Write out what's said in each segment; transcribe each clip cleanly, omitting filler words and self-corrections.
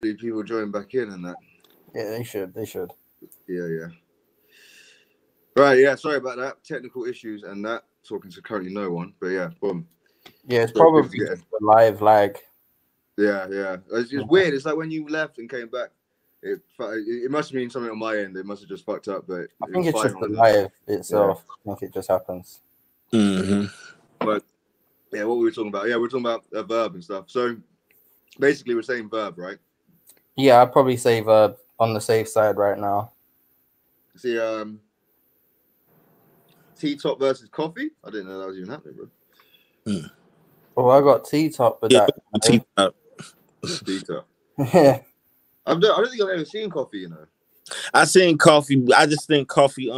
people join back in and that. Yeah, they should. They should. Yeah. Right, yeah, sorry about that. Technical issues and that. Talking to currently no one, but yeah, boom. Yeah, it's probably just a live lag. Yeah. It's weird. It's like when you left and came back, it must mean something on my end. It must have just fucked up, but I think it's just the live itself. Yeah. I think it just happens. Mm-hmm. But yeah, what were we talking about? Yeah, we're talking about a verb and stuff. So basically, we're saying verb, right? Yeah, I'd probably say verb on the safe side right now. See, T-top versus coffee. I didn't know that was even happening, bro. Oh, I got T-top, but that T-top. T-top. Yeah. I don't think I've ever seen coffee. You know, I seen coffee. I just think coffee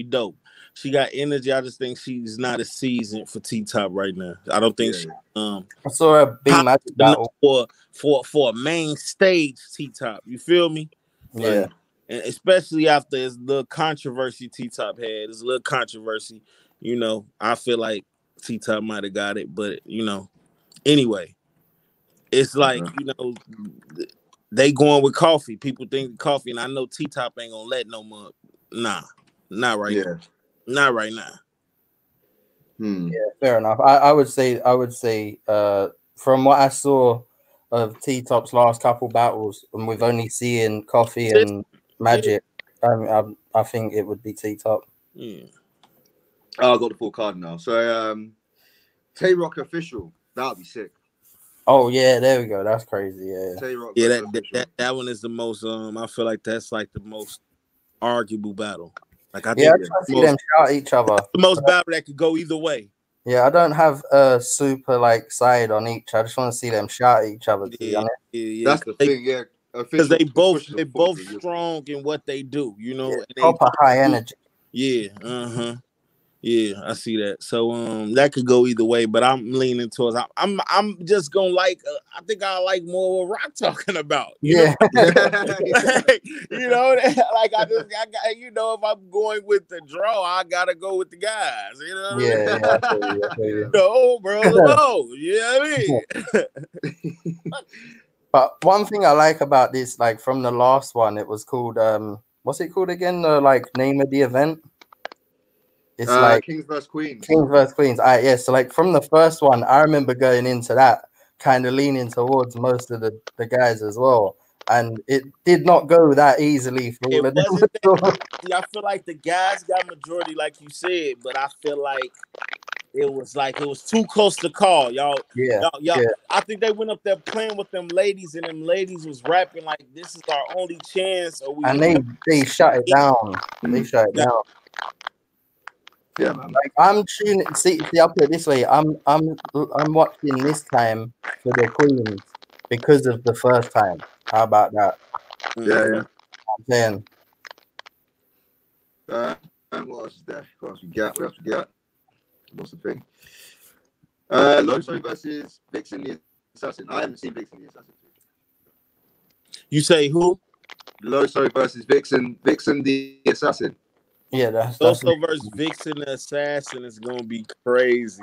dope. She got energy. I just think she's not a season for T-top right now. I don't think she. I saw a big match battle for a main stage T-top. You feel me? Yeah. Like, and especially after his little controversy T-top had. His little controversy. You know, I feel like T-top might have got it, but you know, anyway, it's like you know, they going with coffee. People think coffee, and I know T-top ain't gonna let no more. Nah, not right now. Not right now. Yeah, fair enough. I would say from what I saw of T-top's last couple battles, and with only seeing coffee and Magic, I think it would be T-top. Oh, I got the full card now. So Tay-Rock official, that would be sick. Oh yeah, there we go. That's crazy. Yeah. Tay-Rock that one is the most. I feel like that's like the most arguable battle. Like I think I try to see them shout each other. The most battle that could go either way. Yeah, I don't have a super like side on each. I just want to see them shout at each other. Yeah. That's the thing. Yeah, because they both strong in what they do. You know, and proper high energy. Yeah. Yeah, I see that. So that could go either way, but I'm leaning towards. I'm just gonna like. I think I like more what Rock talking about. You know? You know, like I got. You know, if I'm going with the draw, I gotta go with the guys. You know. Yeah. No, bro. No. You know what I mean? But one thing I like about this, like from the last one, it was called what's it called again? The like name of the event. It's like Kings vs Queens. Kings vs Queens. Yeah, so like from the first one, I remember going into that kind of leaning towards most of the guys as well. And it did not go that easily for all of them. I feel like the guys got majority, like you said, but I feel like it was too close to call, y'all. Yeah. I think they went up there playing with them ladies, and them ladies was rapping like this is our only chance. And they shut it down. They shut it down. Yeah, man. Like I'm tuning. See, I'll put it this way. I'm watching this time for the Queens because of the first time. How about that? Yeah. I'm saying. What else is there? What else we got? What's the thing? Loso versus Vixen the Assassin. I haven't seen Vixen the Assassin. You say who? Loso versus Vixen the Assassin. Yeah, that's Loso versus Vixen the Assassin is gonna be crazy.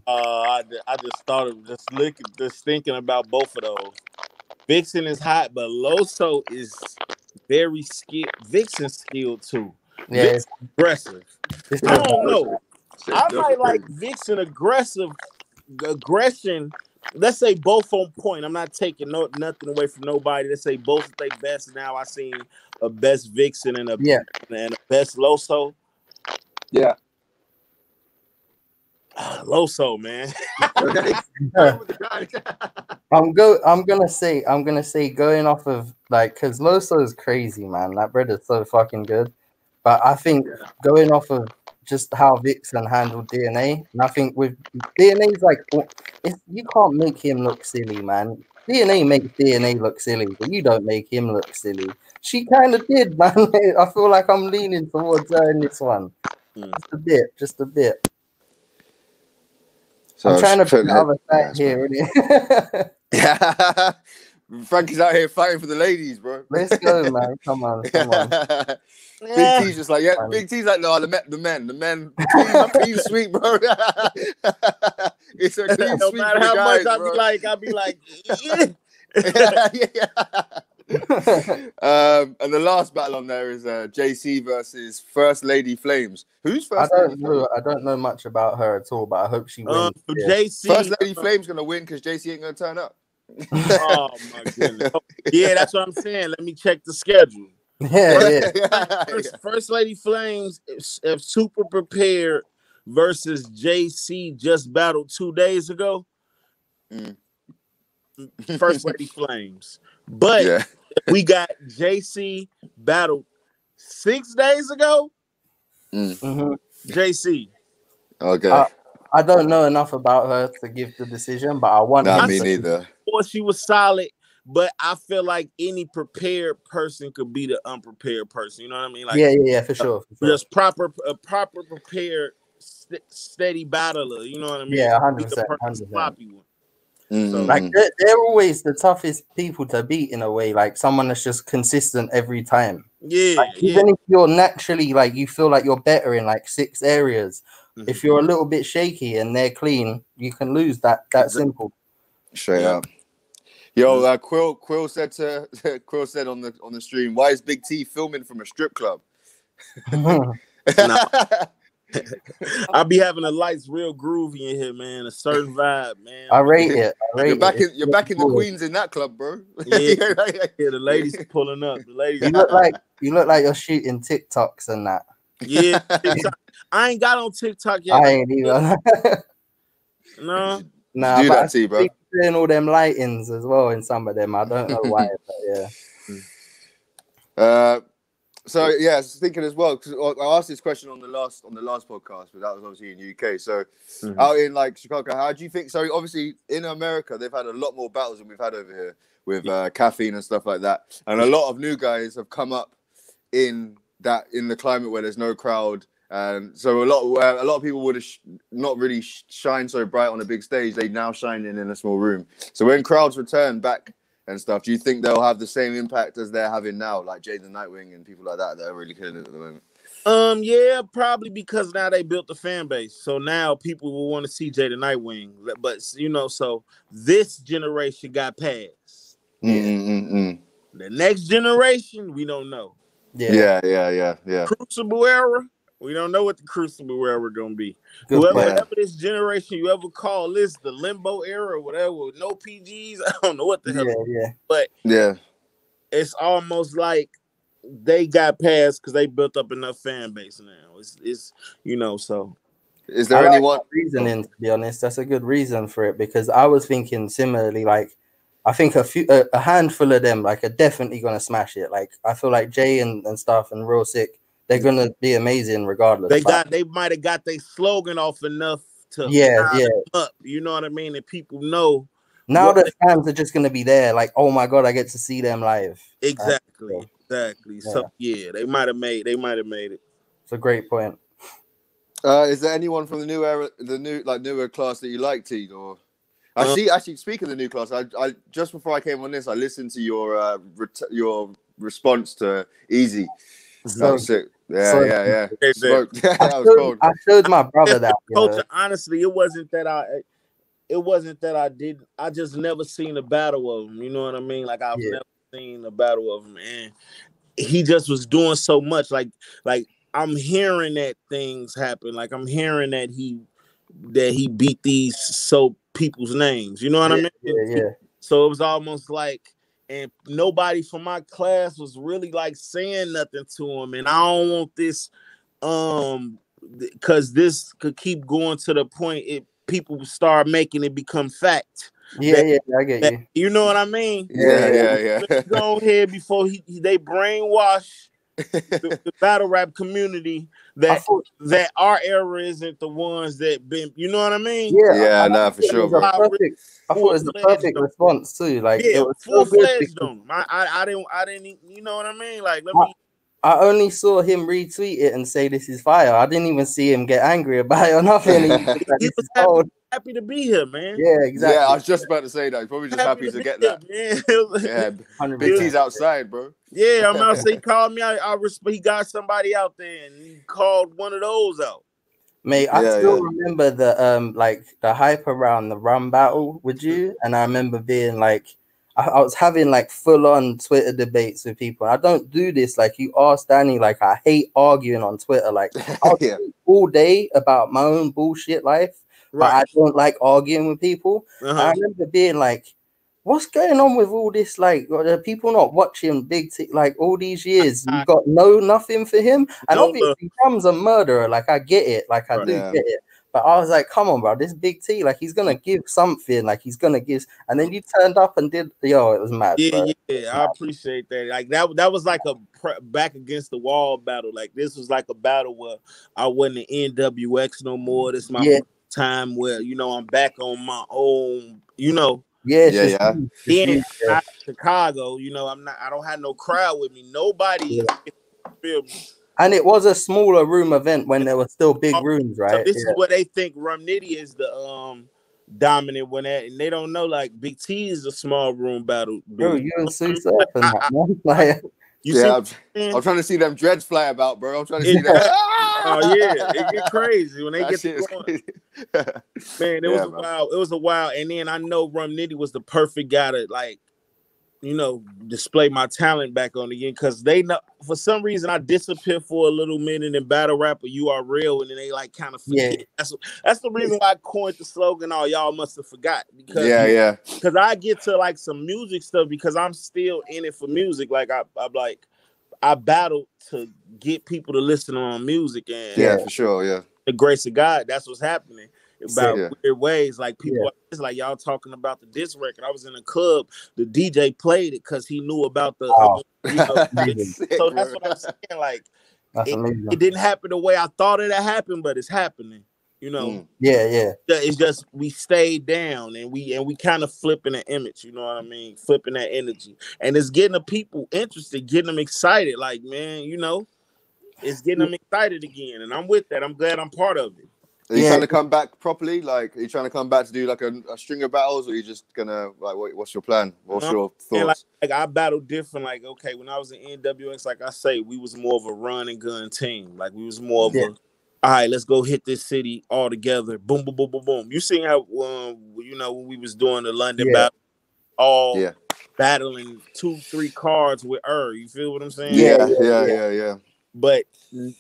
I just thought of just thinking about both of those. Vixen is hot, but Loso is very skilled. Vixen's skilled too. Yeah, it's aggressive. I don't know. I might like Vixen aggression. Let's say both on point. I'm not taking nothing away from nobody. Let's say both of they best now. I seen a best Vixen and a best Loso. Yeah. Loso, man. I'm gonna say going off of like because Loso is crazy, man. That brother's so fucking good. But I think going off of just how Vixen handled DNA, and I think with DNA's like you can't make him look silly, man. DNA makes DNA look silly, but you don't make him look silly. She kind of did, man. I feel like I'm leaning towards her in this one. Just a bit. So I'm trying to put the other side here, innit? Yeah. Frankie's out here fighting for the ladies, bro. Let's go, man. Come on. Big T's just like, Big T's like, no, the men. Clean sweep, bro. It's a clean sweep. No matter how much I be like, And the last battle on there is JC versus First Lady Flames. Who's First Lady Flames? I don't know much about her at all, but I hope she wins. For JC, First Lady Flames gonna win because JC ain't gonna turn up. Oh my goodness. Yeah, that's what I'm saying. Let me check the schedule. First Lady Flames if super prepared versus JC just battled 2 days ago. First Lady Flames. But we got JC battled 6 days ago. JC. Okay. I don't know enough about her to give the decision, but I want me neither. Well, she was solid, but I feel like any prepared person could be the unprepared person. You know what I mean? Like, yeah, for sure. Just a proper prepared, steady battler. You know what I mean? Yeah, 100%. Sloppy one. So, like they're always the toughest people to beat in a way. Like someone that's just consistent every time. Yeah. Like, even if you're naturally like you feel like you're better in like 6 areas, if you're a little bit shaky and they're clean, you can lose that simple. Straight up. Yo, Quill said on the stream, why is Big T filming from a strip club? I'll be having the lights real groovy in here, man. A certain vibe, man. I rate it. You're back in the Queens in that club, bro. Yeah, the ladies pulling up. The ladies. You look like you're shooting TikToks and that. Yeah, I ain't got on TikTok yet. I ain't either. No. Nah, do that to you, bro. Doing all them lightings as well in some of them. I don't know why, but yeah. So yeah, thinking as well because I asked this question on the last podcast, but that was obviously in UK. So out in like Chicago, how do you think? So obviously in America, they've had a lot more battles than we've had over here with caffeine and stuff like that, and a lot of new guys have come up in the climate where there's no crowd, and so a lot of people would have not really shine so bright on a big stage. They now shine in a small room. So when crowds return back and stuff, do you think they'll have the same impact as they're having now, like Jay the Nightwing and people like that are really killing it at the moment? Yeah, probably because now they built the fan base, so now people will want to see Jay the Nightwing. But so this generation got passed. The next generation, we don't know. Yeah. Crucible era, we don't know what the Crucible era gonna be. Whoever this generation you ever call this the limbo era or whatever, with no PGs, I don't know what the hell. Yeah. But it's almost like they got past because they built up enough fan base now. It's so. Is there anyone reasoning? To be honest, that's a good reason for it because I was thinking similarly. Like, I think a handful of them like are definitely gonna smash it. Like, I feel like Jay and stuff and Real Sick. They're gonna be amazing regardless. They might have got their slogan off enough to up. You know what I mean? And people know now the fans are just gonna be there. Like, oh my god, I get to see them live. Exactly. So they might have made it. It's a great point. Is there anyone from the new era, newer class that you like, T? Or actually, speaking of the new class, I just before I came on this, I listened to your response to Easy. That was sick. Yeah. That was cold. I showed my brother that. Culture, honestly, it wasn't that I didn't. I just never seen a battle of him. You know what I mean? Like I've never seen a battle of him, and he just was doing so much. Like I'm hearing that things happen. Like I'm hearing that he beat these people's names. You know what I mean? Yeah. So it was almost like. And nobody from my class was really like saying nothing to him. And I don't want this, because this could keep going to the point people start making it become fact. Yeah, I get you. You know what I mean? Yeah. Go ahead before they brainwash the battle rap community that our era isn't the ones that been. You know what I mean? Yeah, nah, for sure, bro. I thought it was the perfect response too. Like, it was full fledged on him. I didn't. You know what I mean? Like, I only saw him retweet it and say this is fire. I didn't even see him get angry about it or nothing. He was happy to be here, man. Yeah, exactly. Yeah, I was just about to say that. He's probably just happy to get that. Yeah, Big T's outside, bro. Yeah, I'm out. He called me out. He got somebody out there, and he called one of those out. Mate, I still remember the hype around the rum battle with you, and I remember being like, I was having like full on Twitter debates with people. I don't do this. Like you asked Danny, like I hate arguing on Twitter. Like I'll tweet all day about my own bullshit life, but I don't like arguing with people. I remember being like, what's going on with all this? Like, are people not watching Big T? Like all these years, you got nothing for him. And obviously, Drum's a murderer. Like I get it. Like I do get it. But I was like, come on, bro, this Big T, like he's gonna give something. Like he's gonna give. And then you turned up and did. Yo, it was mad. Yeah, bro. yeah, I appreciate that. Like that was like a back against the wall battle. Like this was like a battle where I wasn't in NWX no more. This is my first time where I'm back on my own. In Chicago, I don't have no crowd with me. Nobody feel me. And it was a smaller room event when there were still big rooms, right? So this is what they think Rum Nitty is the dominant one at, and they don't know like Big T is a small room battle. Bro, you and Sue Surf and that, man. Like, I'm trying to see them dreads fly about, bro. I'm trying to see that. Oh yeah, it get crazy when they get going. Man, it was a while. And then I know Rum Nitty was the perfect guy to like, display my talent back on again, because they know for some reason I disappear for a little minute in battle rap or URL, and then they like kind of forget. That's the reason why I coined the slogan. Oh, y'all must have forgot, because because I get to like some music stuff because I'm still in it for music. Like I battle to get people to listen on music, and for sure, the grace of God, that's what's happening. About weird ways, like people it's like y'all talking about the diss record. I was in a club, the DJ played it because he knew about the so that's what I'm saying. Like it didn't happen the way I thought it had happened, but it's happening. It's just we stayed down and we kind of flipping the image, you know what I mean? Flipping that energy. And it's getting the people interested, getting them excited. Like, man, it's getting them excited again. And I'm with that. I'm glad I'm part of it. Are you trying to come back properly? Like, are you trying to come back to do like a string of battles, or are you just gonna like what's your plan? What's your thoughts? Like I battled different. Like, okay, when I was in NWX, like I say, we was more of a run and gun team. Like we was more of a, all right, let's go hit this city all together. Boom, boom, boom, boom, boom. You seen how when we was doing the London battle, all battling 2-3 cards with You feel what I'm saying? Yeah. But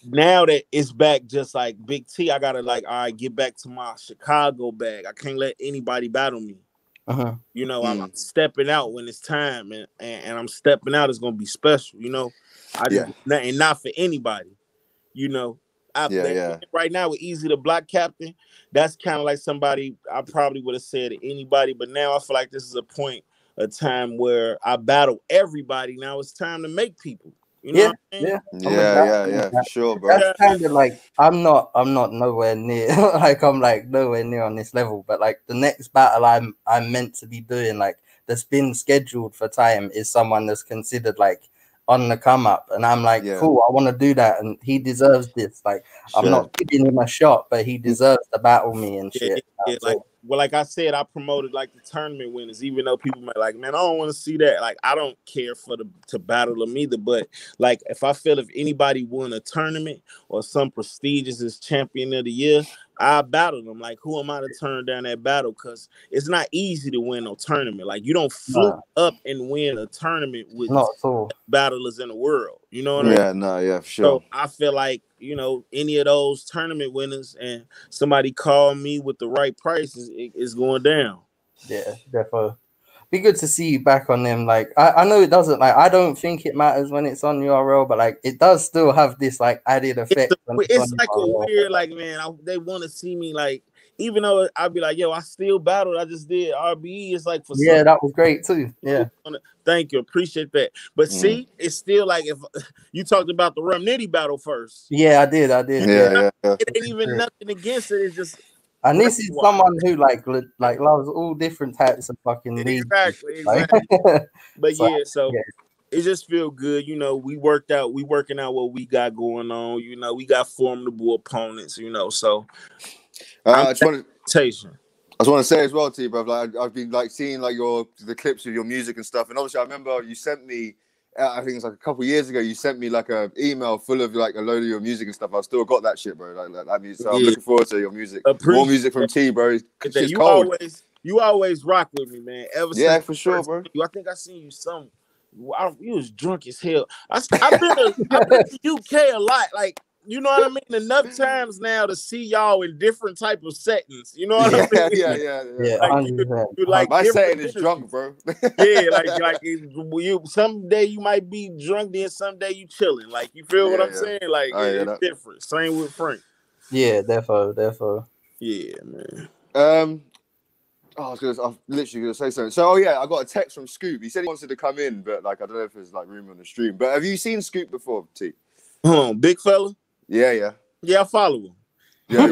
now that it's back, just like Big T, I gotta like, all right, get back to my Chicago bag. I can't let anybody battle me. I'm stepping out when it's time, and I'm stepping out. It's gonna be special. And not for anybody. Right now with Easy the Block Captain, that's kind of like somebody I probably would have said to anybody, but now I feel like this is a time where I battle everybody. Now it's time to make people. For sure, bro. That's kind of like I'm not nowhere near like I'm like nowhere near on this level, but like the next battle I'm meant to be doing, like that's been scheduled for time, is someone that's considered like on the come up, and I'm like, cool, I want to do that, and he deserves this. Like I'm not giving him a shot, but he deserves to battle me and shit. Like I said, I promoted like the tournament winners, even though people might like, man, I don't want to see that. Like I don't care to battle them either, but like if I feel if anybody won a tournament or some prestigious as champion of the year, I battle them. Like who am I to turn down that battle? Because it's not easy to win a tournament. Like you don't fluke up and win a tournament with battlers in the world. You know what I mean? For sure. So I feel like any of those tournament winners and somebody call me with the right prices, it's going down. Yeah, definitely. Be good to see you back on them. Like I know it doesn't, like I don't think it matters when it's on URL, but like it does still have this like added effect. It's like a weird, like, man, they want to see me, like, even though I'd be like, yo, I still battled. I just did RBE. It's like for that was great too. Yeah, thank you, appreciate that. But see, it's still like if you talked about the Rum Nitty battle first. Yeah, I did. Yeah. It ain't even nothing against it. It's just. And this is someone who like loves all different types of fucking leagues. Exactly. But so it just feel good. We working out what we got going on. We got formidable opponents. So I just want to say as well to you, bro. Like I've been like seeing like the clips of your music and stuff, and obviously I remember you sent me. I think it's like a couple of years ago. You sent me like a email full of like a load of your music and stuff. I still got that shit, bro. Like that music. So I'm looking forward to your music. More music from T, bro. It's you cold. you always rock with me, man. Ever Yeah, since for sure, bro. I think I seen you some. You was drunk as hell. I've been to UK a lot, like you know what I mean. Enough times now to see y'all in different type of settings. You know what I mean? Yeah, Like, you like my different setting is energies. drunk, bro. Yeah, like you. Someday you might be drunk, then someday you chilling. Like you feel what I'm saying? Like it's different. Same with Frank. Yeah, defo. Yeah, man. I was literally gonna say something. So, I got a text from Scoop. He said he wanted to come in, but like I don't know if there's like room on the stream. But have you seen Scoop before, T? Big fella. Yeah. Yeah, I follow him. Yeah,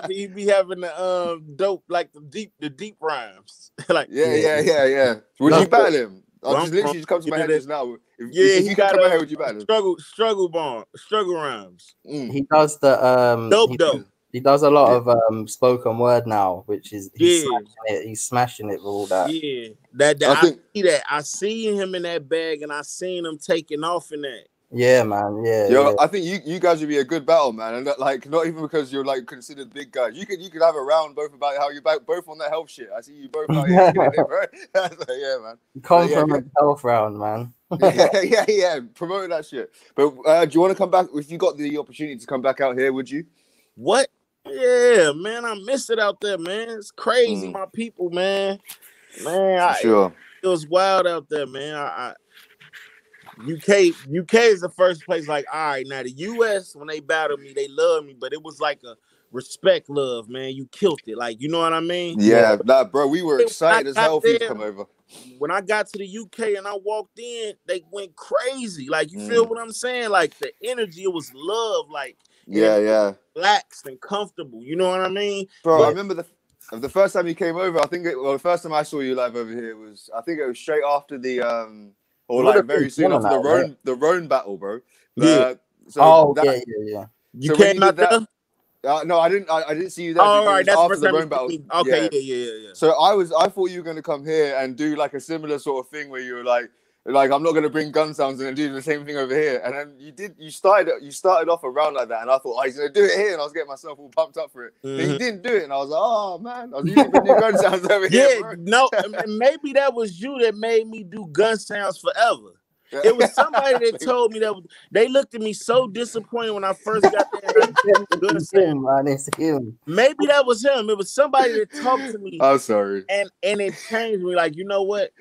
he be having the dope, like the deep rhymes. Like yeah. Would you battle him? I just literally just come to my head just now. If you could come out here, would you battle him? Struggle rhymes. He does the dope. He does a lot of spoken word now, which is he's smashing it with all that. Yeah, I see him in that bag, and I seen him taking off in that. Yeah, man. Yeah. Yo, I think you guys would be a good battle, man, and like not even because you're like considered big guys. You could have a round both about how you both on that health shit. I see you both out here killing it, bro. Yeah, man. Compliment health round, man. yeah. Promote that shit. But do you want to come back? If you got the opportunity to come back out here, would you? What? Yeah, man, I miss it out there, man. It's crazy, my people, man. It was wild out there, man. UK is the first place. Like, all right, now the US, when they battled me, they love me, but it was like a respect love, man. You killed it, like, you know what I mean? Yeah, bro, we were excited as hell for you to come over. When I got to the UK and I walked in, they went crazy. Like, you feel what I'm saying? Like the energy, it was love, like relaxed and comfortable. You know what I mean? Bro, I remember the first time you came over. The first time I saw you live over here was straight after the or like very soon after the Roan battle, bro. Yeah. You so came out there? No, I didn't see you there. Oh, all right, that's after the Roan battle. Okay, yeah. So I thought you were gonna come here and do like a similar sort of thing where you were like I'm not gonna bring gun sounds and then do the same thing over here. And then you started off around like that, and I thought, he's gonna do it here, and I was getting myself all pumped up for it. Then he didn't do it, and I was like, oh man, I was using the new gun sounds over here. Bro. No, maybe that was you that made me do gun sounds forever. It was somebody that told me that they looked at me so disappointed when I first got there. It's him. Maybe that was him. It was somebody that talked to me. I'm sorry. And it changed me. Like, you know what?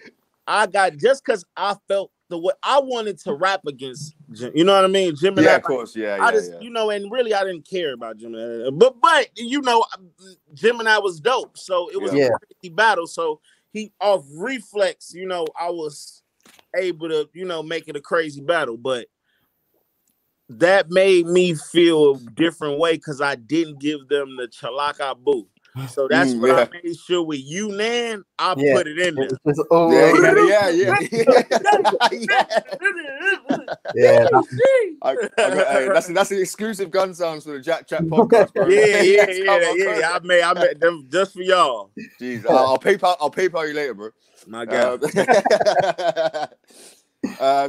I got just because I felt the way I wanted to rap against Jim. You know what I mean? Jim and of course, you know, and really I didn't care about Jim and I. But you know, Jim and I was dope. So it was a crazy battle. So he off reflex, you know, I was able to, you know, make it a crazy battle, but that made me feel a different way because I didn't give them the Chalaka Boo. So that's what I made sure with you, Nan. I put it in there. That's the exclusive gun sounds for the JaqqChat podcast, bro. Yeah. I made them just for y'all. Jeez, I'll PayPal you later, bro. My God.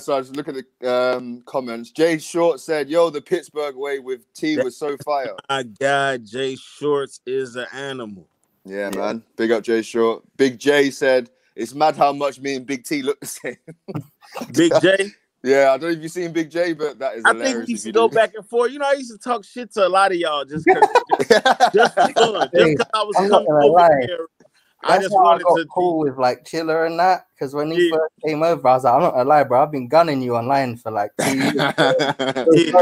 So I was looking at the comments. Jay Short said, "Yo, the Pittsburgh way with T was so fire." My God, Jay Shorts is an animal. Yeah, man. Big up Jay Short. Big J said, "It's mad how much me and Big T look the same." Big J. Yeah, I don't know if you've seen Big J, but that is hilarious. I think we used to go back and forth. You know, I used to talk shit to a lot of y'all just for fun. Just because I was coming over here. I just wanted to cool with like Chiller and that, because when he first came over, I was like, I'm not gonna lie, bro. I've been gunning you online for like 2 years. It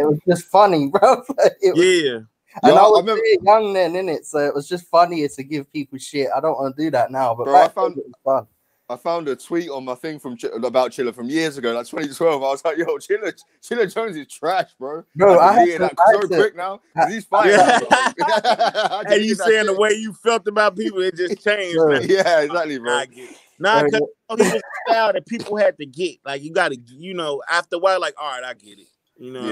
was just funny, bro. And I was really young then, innit? So it was just funnier to give people shit. I don't want to do that now, but bro, it was fun. I found a tweet on my thing about Chiller from years ago, like 2012. I was like, yo, Chiller Jones is trash, bro. Bro, I hear that so quick now. He's fine. And you saying the way you felt about people, it just changed. Yeah, exactly, bro. Nah, because he was a style that people had to get. Like, you got to, you know, after a while, like, all right, I get it. You know,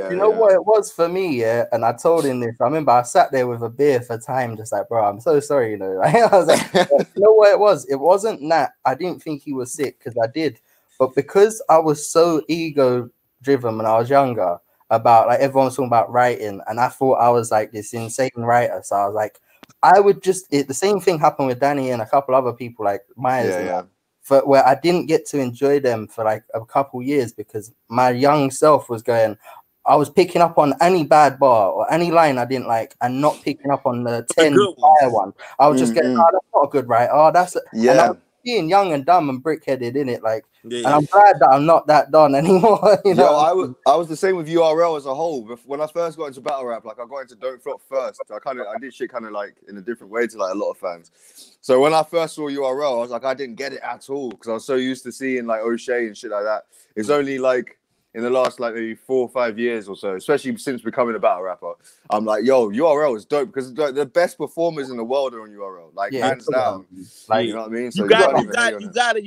you know what it was for me, and I told him this. I remember I sat there with a beer for time, just like, bro, I'm so sorry, you know. Like, I was like, you know what it was? It wasn't that I didn't think he was sick, because I did, but because I was so ego driven when I was younger, about like everyone was talking about writing, and I thought I was like this insane writer. So I was like, I would just the same thing happened with Danny and a couple other people like Myers. Yeah. For where I didn't get to enjoy them for like a couple years because my young self was going. I was picking up on any bad bar or any line I didn't like, and not picking up on the 10 fire one. I was just getting, oh, that's not a good right. Oh, that's and I was being young and dumb and brick-headed in it, like. And I'm glad that I'm not that done anymore. You know, yo, I was the same with URL as a whole. When I first got into battle rap, like I got into Don't Flop first. I did shit kind of like in a different way to like a lot of fans. So when I first saw URL, I was like, I didn't get it at all because I was so used to seeing like O'Shea and shit like that. It's only like in the last like maybe 4 or 5 years or so, especially since becoming a battle rapper, I'm like, yo, URL is dope because the best performers in the world are on URL, like hands down. Like, you know what I mean? So you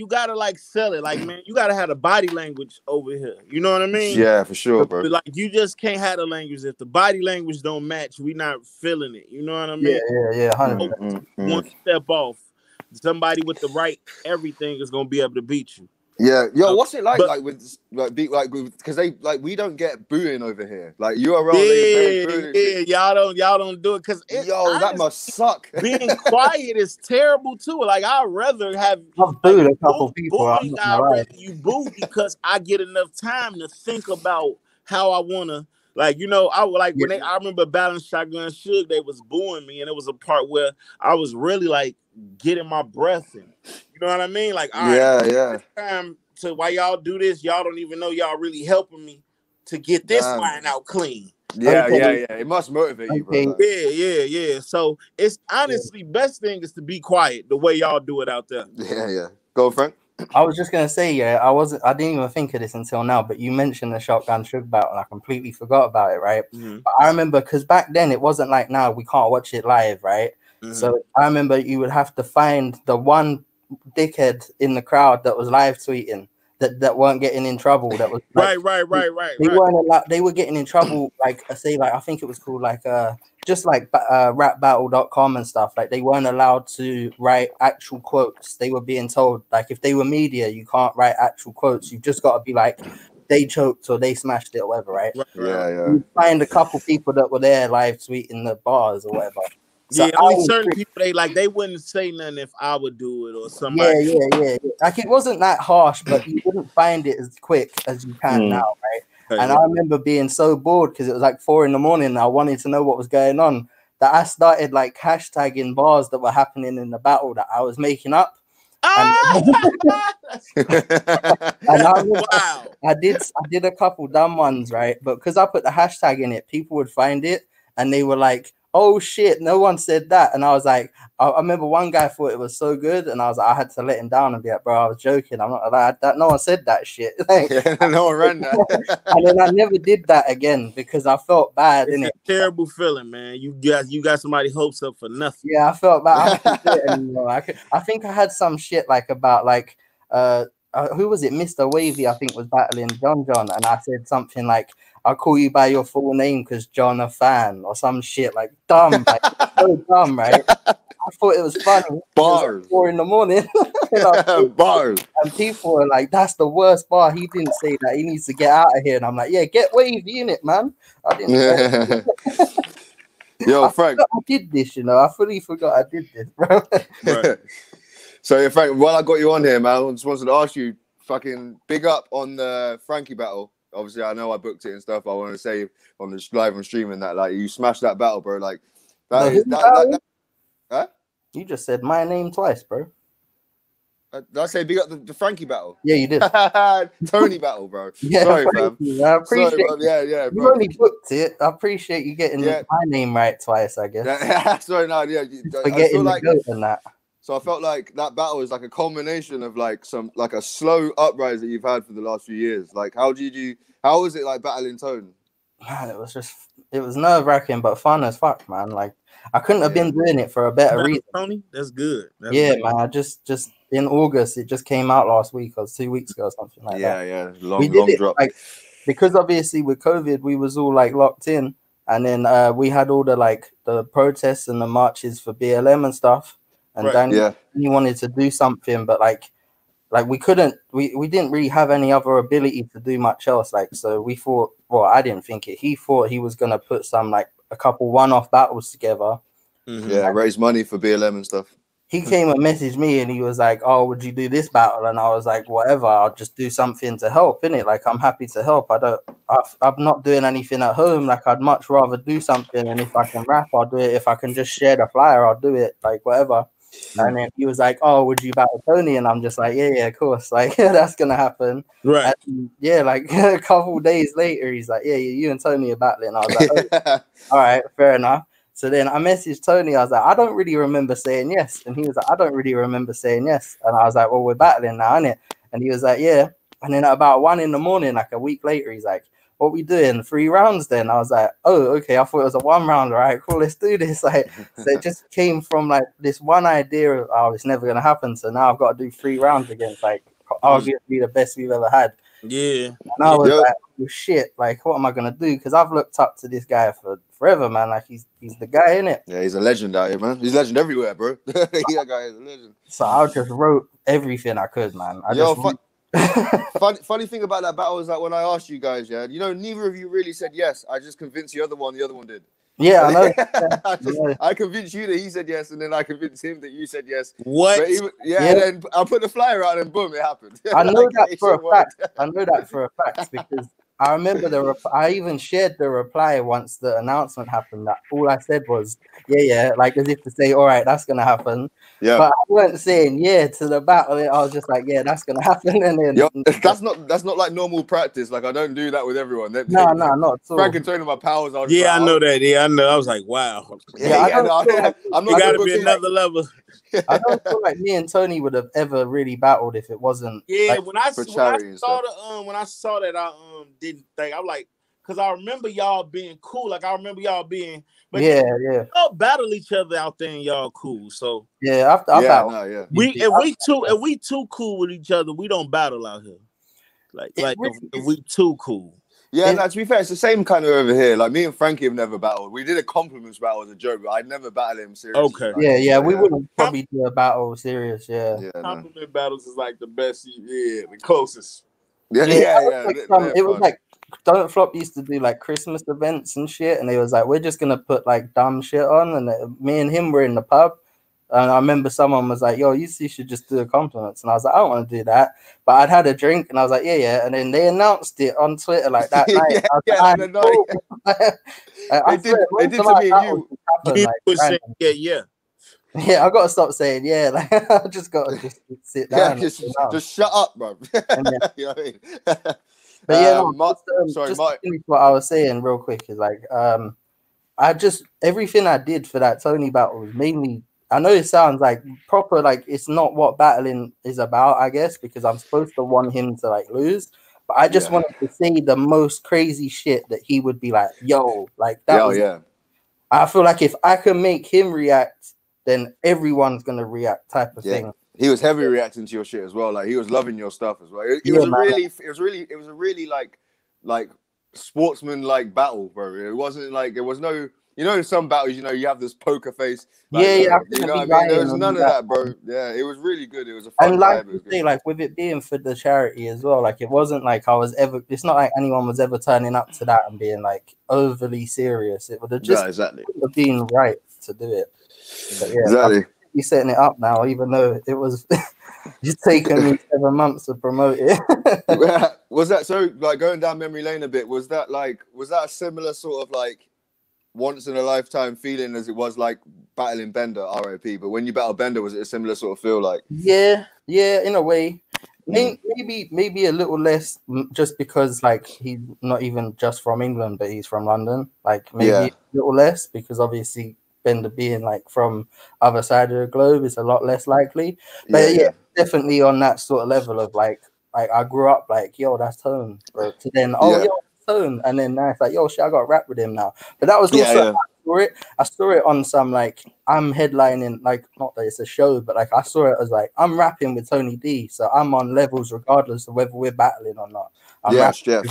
gotta like sell it, like man, you gotta have the body language over here. You know what I mean? Yeah, for sure, bro. But like you just can't have the language if the body language don't match. We not feeling it. You know what I mean? Yeah. 100%. One step off, somebody with the right everything is gonna be able to beat you. Yeah, yo, what's it like with because they like we don't get booing over here. Like URL, y'all don't do it because that must suck. Being quiet is terrible too. Like I'd rather have I've booed a couple people. You boo because I get enough time to think about how I wanna. Like, you know, I remember battling Shotgun Suge, they was booing me, and it was a part where I was really like getting my breath in. You know what I mean? Like, all right, time to why y'all do this, y'all don't even know y'all really helping me to get this line out clean. Yeah. It must motivate you, bro. Yeah. So it's honestly best thing is to be quiet the way y'all do it out there. Yeah. Go, Frank. I was just gonna say, I didn't even think of this until now, but you mentioned the Shotgun Suge battle, and I completely forgot about it, right? But I remember because back then it wasn't like now we can't watch it live, right? So I remember you would have to find the one dickhead in the crowd that was live tweeting that weren't getting in trouble. That was like, right. They weren't allowed, they were getting in trouble, like I say, like I think it was called like just like rapbattle.com and stuff. Like they weren't allowed to write actual quotes. They were being told like if they were media, you can't write actual quotes. You've just got to be like they choked or they smashed it or whatever, right? Yeah. You find a couple people that were there live tweeting the bars or whatever. So only certain people they wouldn't say nothing if I would do it or somebody. Yeah. Like it wasn't that harsh, but you wouldn't find it as quick as you can now, right? And I remember being so bored because it was like 4 a.m. and I wanted to know what was going on that I started like hashtagging bars that were happening in the battle that I was making up. And I did a couple dumb ones, right? But because I put the hashtag in it, people would find it and they were like, oh shit, no one said that. And I was like, I remember one guy thought it was so good, and I was like, I had to let him down and be like, bro, I was joking. I'm not allowed that. No one said that shit. Like, no one ran that. And then I never did that again because I felt bad. It's a terrible feeling, man. You got somebody hopes up for nothing. Yeah, I felt bad. I couldn't do it anymore. I think I had some shit like about like who was it? Mr. Wavy, I think, was battling John, and I said something like, I'll call you by your full name because John a fan or some shit like dumb, like so dumb, right? I thought it was funny. Bars. It was like 4 a.m. Bars. And people were like, that's the worst bar. He didn't say that. He needs to get out of here. And I'm like, yeah, get Wavy in it, man. I didn't Yo, Frank. I did this, you know. I fully forgot I did this, bro. Right. So, Frank, while I got you on here, man, I just wanted to ask you, fucking big up on the Frankie battle. Obviously, I know I booked it and stuff. I want to say on the live and streaming that, like, you smashed that battle, bro. Like, huh? You just said my name twice, bro. Did I say big up the Frankie battle? Yeah, you did. Tony battle, bro. Yeah, sorry, fam. I appreciate it. Yeah, bro. You only booked it. I appreciate you getting my name right twice, I guess. Sorry, no, yeah. Forgetting the goat and that. So I felt like that battle is like a culmination of like a slow uprise that you've had for the last few years. Like, how was it like battling Tone? Man, it was nerve-wracking but fun as fuck, man. Like I couldn't have been doing it for a better reason. Tony, that's good. Man. I just in August, it just came out last week or 2 weeks ago or something like that. Yeah. Long drop. Like, because obviously with COVID, we was all like locked in, and then we had all the protests and the marches for BLM and stuff. And then he wanted to do something, but like we couldn't, we didn't really have any other ability to do much else. Like, so we thought, well, I didn't think it. He thought he was going to put some, like a couple one-off battles together Yeah, raise money for BLM and stuff. He came and messaged me and he was like, "Oh, would you do this battle?" And I was like, "Whatever, I'll just do something to help, innit? Like, I'm happy to help. I'm not doing anything at home. Like, I'd much rather do something. And if I can rap, I'll do it. If I can just share the flyer, I'll do it. Like, whatever." And then he was like, "Oh, would you battle Tony?" And I'm just like, "Yeah, of course. Like, that's gonna happen." Right. And yeah, like a couple days later, he's like, "Yeah, you and Tony are battling." I was like, "Oh, all right, fair enough." So then I messaged Tony. I was like, "I don't really remember saying yes." And he was like, "I don't really remember saying yes." And I was like, "Well, we're battling now, innit?" And he was like, "Yeah." And then at about 1 a.m, like a week later, he's like, "What we doing? 3 rounds then?" I was like, "Oh, okay. I thought it was a 1 round. All right, cool. Let's do this." Like, so it just came from like this one idea of, "Oh, it's never gonna happen." So now I've got to do 3 rounds against like arguably the best we've ever had. Yeah. And I was like, "Oh shit! Like, what am I gonna do?" Because I've looked up to this guy for forever, man. Like, he's the guy, innit? Yeah, he's a legend out here, man. He's a legend everywhere, bro. That guy is a legend. So I just wrote everything I could, man. Funny thing about that battle is that when I asked you guys, yeah, you know, neither of you really said yes. I just convinced the other one did. Yeah, I know. I convinced you that he said yes, and then I convinced him that you said yes. What? And then I put the flyer out, and boom, it happened. I know that for a fact. I know that for a fact because I remember I even shared the reply once the announcement happened. That all I said was, yeah, like as if to say, all right, that's gonna happen. Yeah. But I wasn't saying yeah to the battle. I was just like, yeah, that's gonna happen. And then that's not like normal practice. Like I don't do that with everyone. No, not at all. Frank and Tony, my pals. I know that. Yeah, I know. I was like, wow. I'm not. You gotta be another level. I don't feel like me and Tony would have ever really battled if it wasn't. Yeah, like, when I saw that, I didn't think. I'm like, because I remember y'all being cool. Like I remember y'all being, but y'all battle each other out there and y'all cool. So I battle. If we too cool with each other, we don't battle out here. If we too cool. Yeah, no, to be fair, it's the same kind of over here. Like me and Frankie have never battled. We did a compliments battle as a joke, but I'd never battled him seriously. Okay. Like, we wouldn't probably do a battle serious. Compliment battles is like the best. The closest. It was like Don't Flop used to do like Christmas events and shit, and they was like, we're just gonna put like dumb shit on, and me and him were in the pub. And I remember someone was like, "Yo, you should just do the compliments." And I was like, "I don't want to do that." But I'd had a drink and I was like, yeah. And then they announced it on Twitter like that night. They did to me and you. Yeah, I gotta stop saying yeah. Like I just gotta just sit down. Just shut up, bro. You know what I mean? But to finish what I was saying real quick is like everything I did for that Tony battle was mainly, I know it sounds like proper, like it's not what battling is about, I guess, because I'm supposed to want him to like lose. But I just wanted to say the most crazy shit that he would be like, yo, like that. I feel like if I can make him react, then everyone's gonna react type of thing. He was heavy reacting to your shit as well. Like he was loving your stuff as well. It was a really like sportsman like battle, bro. It wasn't like there was no. You know, in some battles, you have this poker face. Like, you know what I mean? There was none of that, bro. Yeah, it was really good. It was a fun and like you say, like with it being for the charity as well, like it wasn't like it's not like anyone was ever turning up to that and being like overly serious. It would have just been right to do it. But exactly. You're setting it up now, even though it was just taken me 7 months to promote it. Was that so? Like going down memory lane a bit. Was that a similar sort of like once in a lifetime feeling as it was like battling Bender, RIP? But when you battle Bender, was it a similar sort of feel like? Yeah, in a way. Maybe a little less, just because like he's not even just from England, but he's from London. Like maybe a little less because obviously Bender being like from other side of the globe is a lot less likely. But definitely on that sort of level of like I grew up like, yo, that's Tone, bro. To then Tone, and then now it's like, yo, shit, I got to rap with him now. But that was also I saw it on some like I'm headlining, like not that it's a show, but like I saw it as like I'm rapping with Tony D, so I'm on levels regardless of whether we're battling or not. Straight.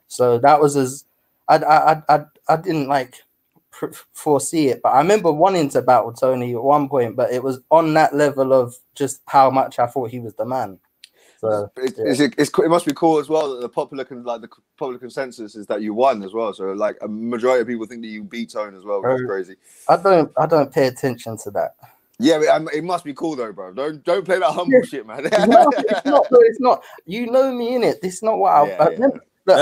So that was as I didn't like foresee it, but I remember wanting to battle Tony at one point, but it was on that level of just how much I thought he was the man. So it must be cool as well that the popular consensus is that you won as well. So like a majority of people think that you beat Tone as well, which is crazy. I don't pay attention to that. Yeah, but it must be cool though, bro. Don't play that humble shit, man. It's not. You know me, innit? This is not what I remember. Look,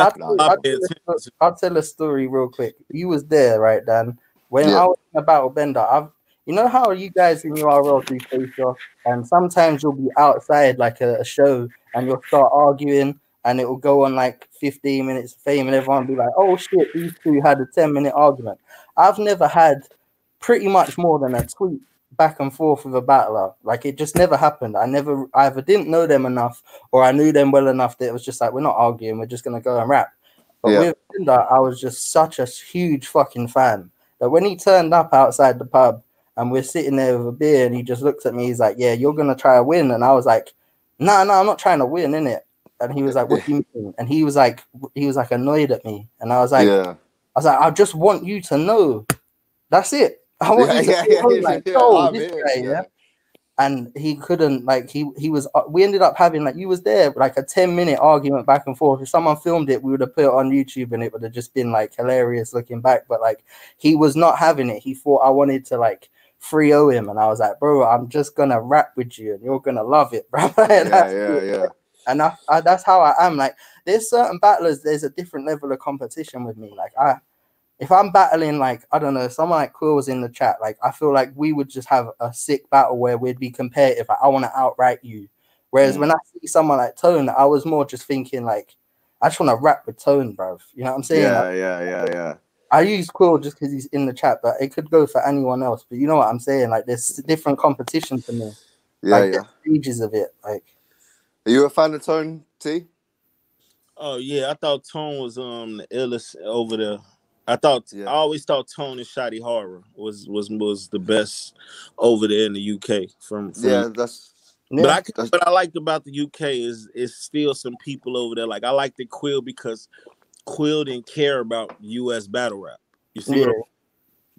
I'll tell a story real quick. You was there, right, Dan? When I was in a battle bender, you know how you guys in URL do face off, and sometimes you'll be outside like a show, and you'll start arguing, and it will go on like 15 minutes of fame, and everyone will be like, "Oh shit, these two had a 10-minute argument." I've never had pretty much more than a tweet back and forth with a battler. Like it just never happened. I either didn't know them enough or I knew them well enough that it was just like, we're not arguing, we're just gonna go and rap. But with Binder, I was just such a huge fucking fan that when he turned up outside the pub and we're sitting there with a beer and he just looked at me, he's like, "Yeah, you're gonna try to win." And I was like, no, I'm not trying to win, innit? And he was like, "What do you mean?" And he was like annoyed at me. And I was like, I just want you to know. That's it. I want you to know, this guy, And he couldn't, like, he was, we ended up having, like, you was there, like a 10-minute argument back and forth. If someone filmed it, we would have put it on YouTube and it would have just been like hilarious looking back. But like, he was not having it. He thought I wanted to like 3-0 him. And I was like, "Bro, I'm just gonna rap with you and you're gonna love it, bro." And that's how I am. Like, there's certain battlers, there's a different level of competition with me. Like, if I'm battling, like, I don't know, someone like Quill was in the chat, like, I feel like we would just have a sick battle where we'd be competitive. Like, I want to outright you. Whereas when I see someone like Tone, I was more just thinking, like, I just want to rap with Tone, bro. You know what I'm saying? Yeah. I use Quill just because he's in the chat, but it could go for anyone else. But you know what I'm saying? Like, there's different competition to me. There's stages of it. Like, are you a fan of Tone, T? Oh, yeah. I thought Tone was the illest over there. I always thought Tone and Shotty Horror was the best over there in the UK. What I liked about the UK is still some people over there. Like, I liked the Quill because Quill didn't care about US battle rap. You see what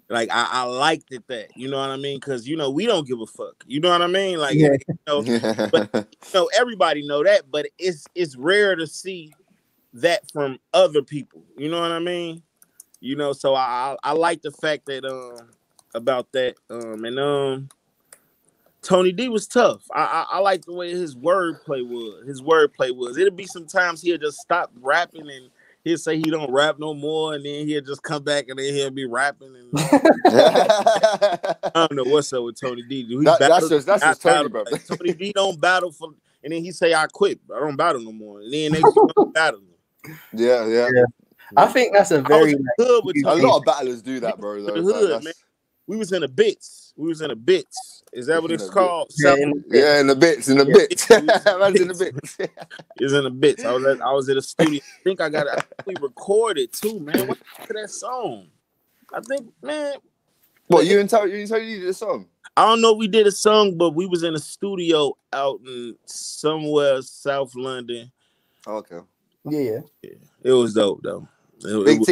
like I liked it that, you know what I mean? Because we don't give a fuck. You know what I mean? Like but everybody know that, but it's rare to see that from other people. You know what I mean? So I like the fact that about that and Tony D was tough. I like the way his wordplay was. It'll be sometimes he'll just stop rapping and he'll say he don't rap no more, and then he'll just come back and then he'll be rapping. And I don't know what's up with Tony D. That's just Tony, bro. Like, Tony D don't battle for, and then he say, "I quit. I don't battle no more." And then next don't battle. Yeah. I think that's a very a lot of battlers do that, bro. Though. Man. We was in the bits. Is that what it's called? In the bits. Man's in the bits. It's in the bits. I was at a studio. I think we recorded too, man. What happened to that song? I think, man. What, you and Tony did a song? I don't know if we did a song, but we was in a studio out in somewhere South London. Okay. Yeah. It was dope though. Big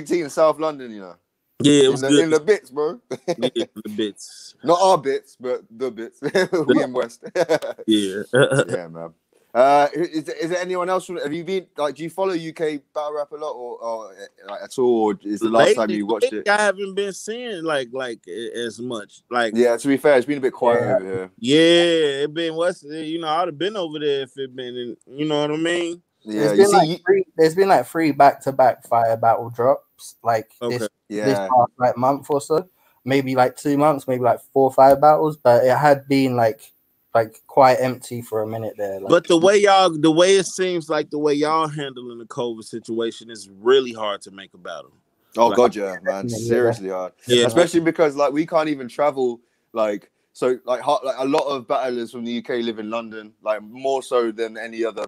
T in South London, Yeah, it was good. In the bits, bro. Yeah, the bits. Not our bits, but the bits. We in West. Yeah. Yeah, man. Is there anyone else? Have you been like? Do you follow UK battle rap a lot, or like at all? Or is the last time you watched it? I haven't been seeing like as much. Like, yeah, to be fair, it's been a bit quiet over here. Yeah, it been I'd have been over there if it been. You know what I mean? Yeah, there's been like 3 back-to-back fire battle drops, like this past like month or so, maybe like 2 months, maybe like 4 or 5 battles, but it had been like quite empty for a minute there. Like, but the way it seems like the way y'all handling the COVID situation is really hard to make a battle. Oh, like, God, yeah, man, seriously hard. Yeah, especially because like we can't even travel like. So like a lot of battlers from the UK live in London, like more so than any other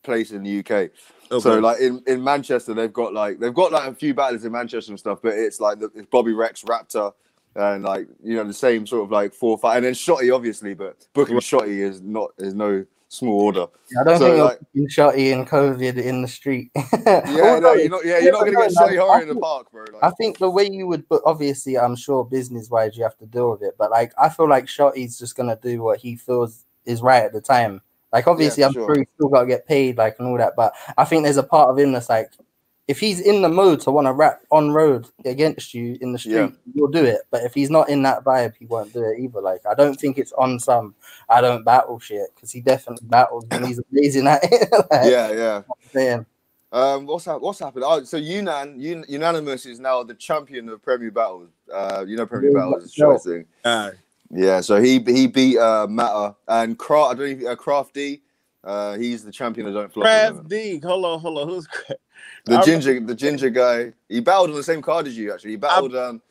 place in the UK. Okay. So like in Manchester they've got like a few battles in Manchester and stuff, but it's like it's Bobby Rex, Raptor, and like the same sort of like 4 or 5, and then Shotty obviously, but booking Shotty is no small order. I don't think you're booking Shotty and COVID in the street. You're not gonna get Shotty Horror in the park, bro. Like, I think the way you would, but obviously I'm sure business wise you have to deal with it, but like I feel like Shotty's just gonna do what he feels is right at the time. Like, obviously, Yeah, I'm for sure he's still got to get paid, like, and all that. But I think there's a part of him that's like, if he's in the mode to want to rap on road against you in the street, you'll do it. But if he's not in that vibe, he won't do it either. Like, I don't think it's on some I don't battle shit, because he definitely battles and he's amazing at it. Like, Man. What's happened? Oh, so Unanimous is now the champion of Premier Battles. Premier Battles is a choice thing. Yeah, so he beat Matter and Craft. I don't know if Craft D. He's the champion of Don't Flop. Craft D. Hold on. Who's the ginger guy? He battled on the same card as you. Actually, he battled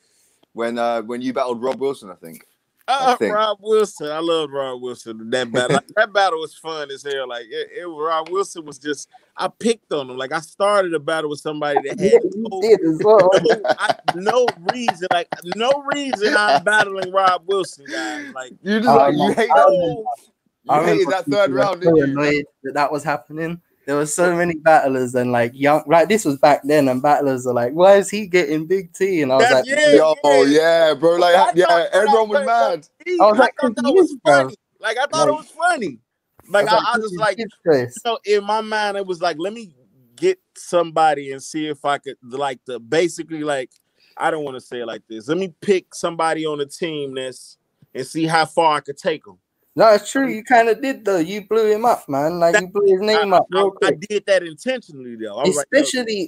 when you battled Rob Wilson, I think. Rob Wilson. I love Rob Wilson. That battle, that battle was fun as hell. Like Rob Wilson was just. I picked on him. Like, I started a battle with somebody that had no reason. Like, no reason I'm battling Rob Wilson, guys. Like, you just you hate that third round. Didn't you? Annoyed that was happening. There were so many battlers and like young, like this was back then, and battlers are like, "Why is he getting Big T?" And I was like, "Yeah, bro, like, everyone was mad." I was like, "I thought that was funny." Like, I thought it was funny. Like, I just like, in my mind, it was like, let me get somebody and see if I could basically like, I don't want to say it like this. Let me pick somebody on the team and see how far I could take them. No, it's true. You kind of did though. You blew him up, man. Like, you blew his name up real quick. I did that intentionally though.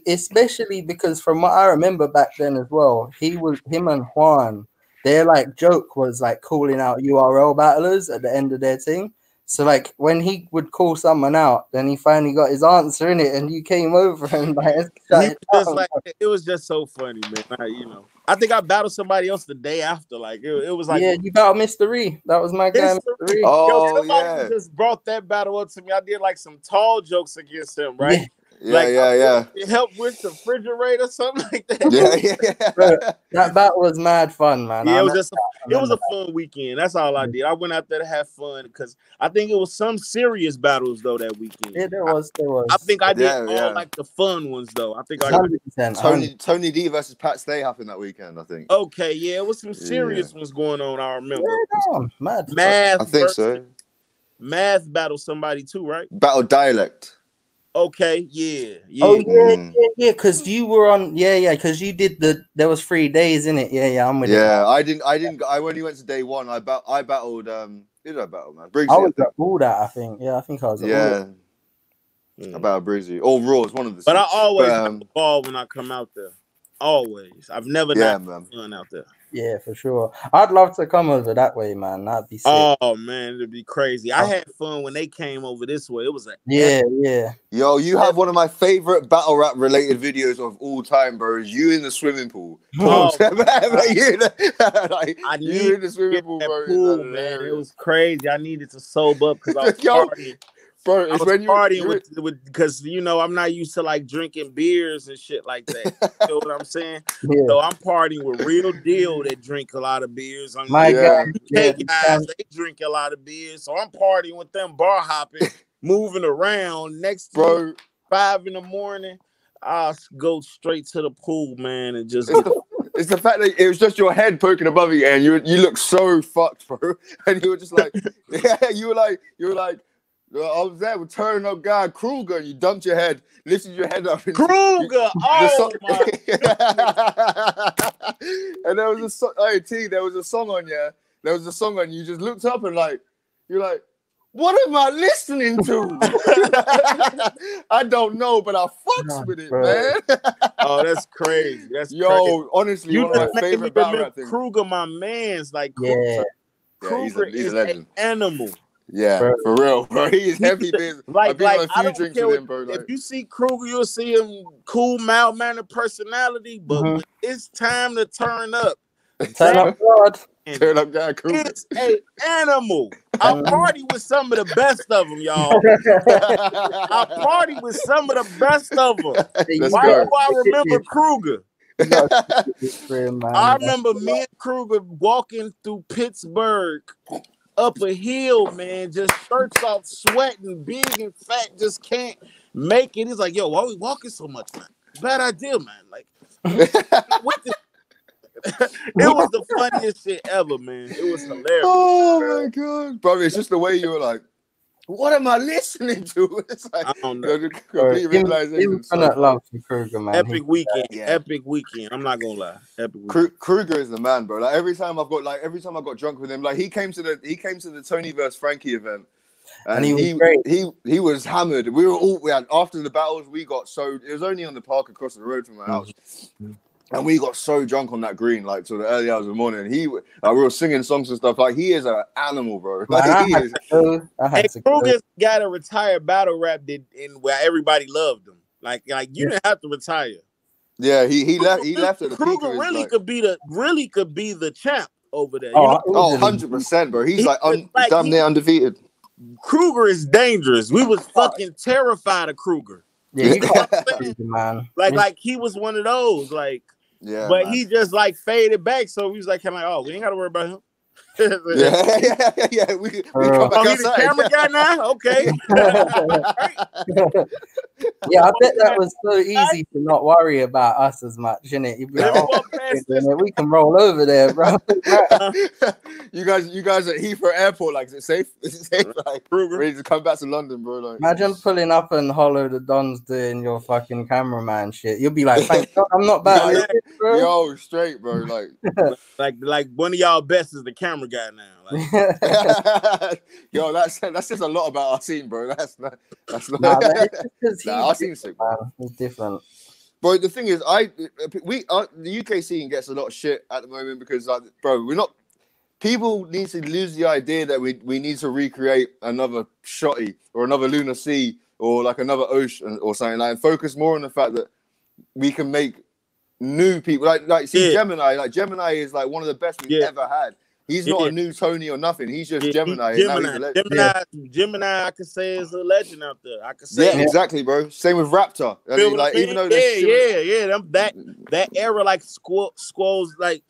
Especially because from what I remember back then as well, him and Juan, their like joke was like calling out URL battlers at the end of their thing. So like when he would call someone out, then he finally got his answer in it, and you came over and like, it was just so funny, man. I think I battled somebody else the day after. Like it was like, yeah, you battled Mr. Ree. That was my guy, Mr. Ree. Oh, somebody just brought that battle up to me. I did like some tall jokes against him, right? Yeah. It helped with the refrigerator, something like that. Yeah. Bro, that battle was mad fun, man. Yeah, it was a fun weekend. That's all I did. I went out there to have fun because I think it was some serious battles though that weekend. Yeah, there was. I think I did all like the fun ones though. I think 100%. Tony D versus Pat Stay happened that weekend. I think. Okay, yeah, it was some serious ones going on. I remember. Yeah, mad. Math. I think so. Math battled somebody too, right? Battle Dialect. Okay, yeah. Oh yeah, because you were on, because you did there was 3 days in it. Yeah, I'm with you. Yeah, I didn't. I only went to day one. I battled. Who did I battle, man? Briggsy, I was at all that. I think. Yeah, I think I was. At all about Briggsy or Raw. It's one of the. But I always have the ball when I come out there. Always. I've never not fun out there. Yeah, for sure. I'd love to come over that way, man. That'd be sick. Oh man, it'd be crazy. I had fun when they came over this way. It was yeah. Yo, you have one of my favorite battle rap related videos of all time, bro. Is you in the swimming pool? Oh, you in the swimming pool, bro. Man, it was crazy. I needed to sober up because I was partying. Bro, I was partying with because I'm not used to like drinking beers and shit like that. You know what I'm saying? Yeah. So I'm partying with Real Deal that drink a lot of beers. God, guys, they drink a lot of beers. So I'm partying with them, bar hopping, moving around. Next to 5 in the morning, I'll go straight to the pool, man, and just. It's the fact that it was just your head poking above you, and you look so fucked, bro. And you were just like, you were like. I was there with turn up guy Cruger, and you dumped your head, lifted your head up. Cruger, my! And there was a song. Hey T, there was a song on. There was a song on. You just looked up and you're like, what am I listening to? I don't know, but I fucks with it, man. Oh, that's crazy. That's crazy. Honestly, one of my favorite battle rap things. Kruger, my man's like Kruger. Kruger is an animal. Yeah, for real, bro. He is heavy business. I've been on a few drinks with him, bro. If you see Kruger, you'll see him cool, mild-mannered personality, but when it's time to turn up. Turn up, God. Turn up, God. Kruger. It's an animal. I party with some of the best of them, y'all. I party with some of the best of them. Why do I remember Kruger? I remember me and Cruger walking through Pittsburgh up a hill, man, just shirts off, sweating, big and fat, just can't make it. He's like, yo, why are we walking so much, man? Bad idea, man. Like, it was the funniest shit ever, man. It was hilarious. Oh my god, bro! It's just the way you were like, what am I listening to? It's like, I don't know. complete realization. Infinite love for Kruger, man. Epic weekend. I'm not gonna lie. Epic weekend. Cruger is the man, bro. Like every time I got drunk with him, like he came to the Tony vs Frankie event, and he was great. He was hammered. We had after the battles, it was only on the park across the road from my house. And we got so drunk on that green, like till the early hours of the morning. We were singing songs and stuff. Like he is an animal, bro. Like, Kruger's got a retired battle rap where everybody loved him. Like you didn't have to retire. Yeah, he left at the Kruger peak. Really could be the champ over there. Oh, 100%, bro. He's damn near undefeated. Kruger is dangerous. We was fucking terrified of Kruger. Yeah, man. Like he was one of those, like. Yeah, but man. He just like faded back, so we was like, we ain't gotta worry about him. yeah. We come back he's the camera guy now. Okay. Yeah, I bet that was so easy to not worry about us as much, innit? You'd be like, we can roll over there, bro. you guys at Heathrow Airport, like, is it safe? Is it safe? Like, ready to come back to London, bro? Like, imagine pulling up and Hollow the Dons doing your fucking cameraman shit. You'll be like, thank God I'm not bad. Yo, straight, bro. Like one of y'all best is the camera guy now. Like. Yo, that's just a lot about our scene, bro. That's not. Our scene's sick, man. It's different. Bro, the thing is, the UK scene gets a lot of shit at the moment because, like, bro, people need to lose the idea that we need to recreate another Shotty or another Lunar Sea or like another Ocean or something like, and focus more on the fact that we can make new people Gemini. Like Gemini is like one of the best we've ever had. He's not a new Tony or nothing. He's just Gemini. Gemini, I could say is a legend out there. I could say exactly, bro. Same with Raptor. I mean, like, even though that era, like Squalls, like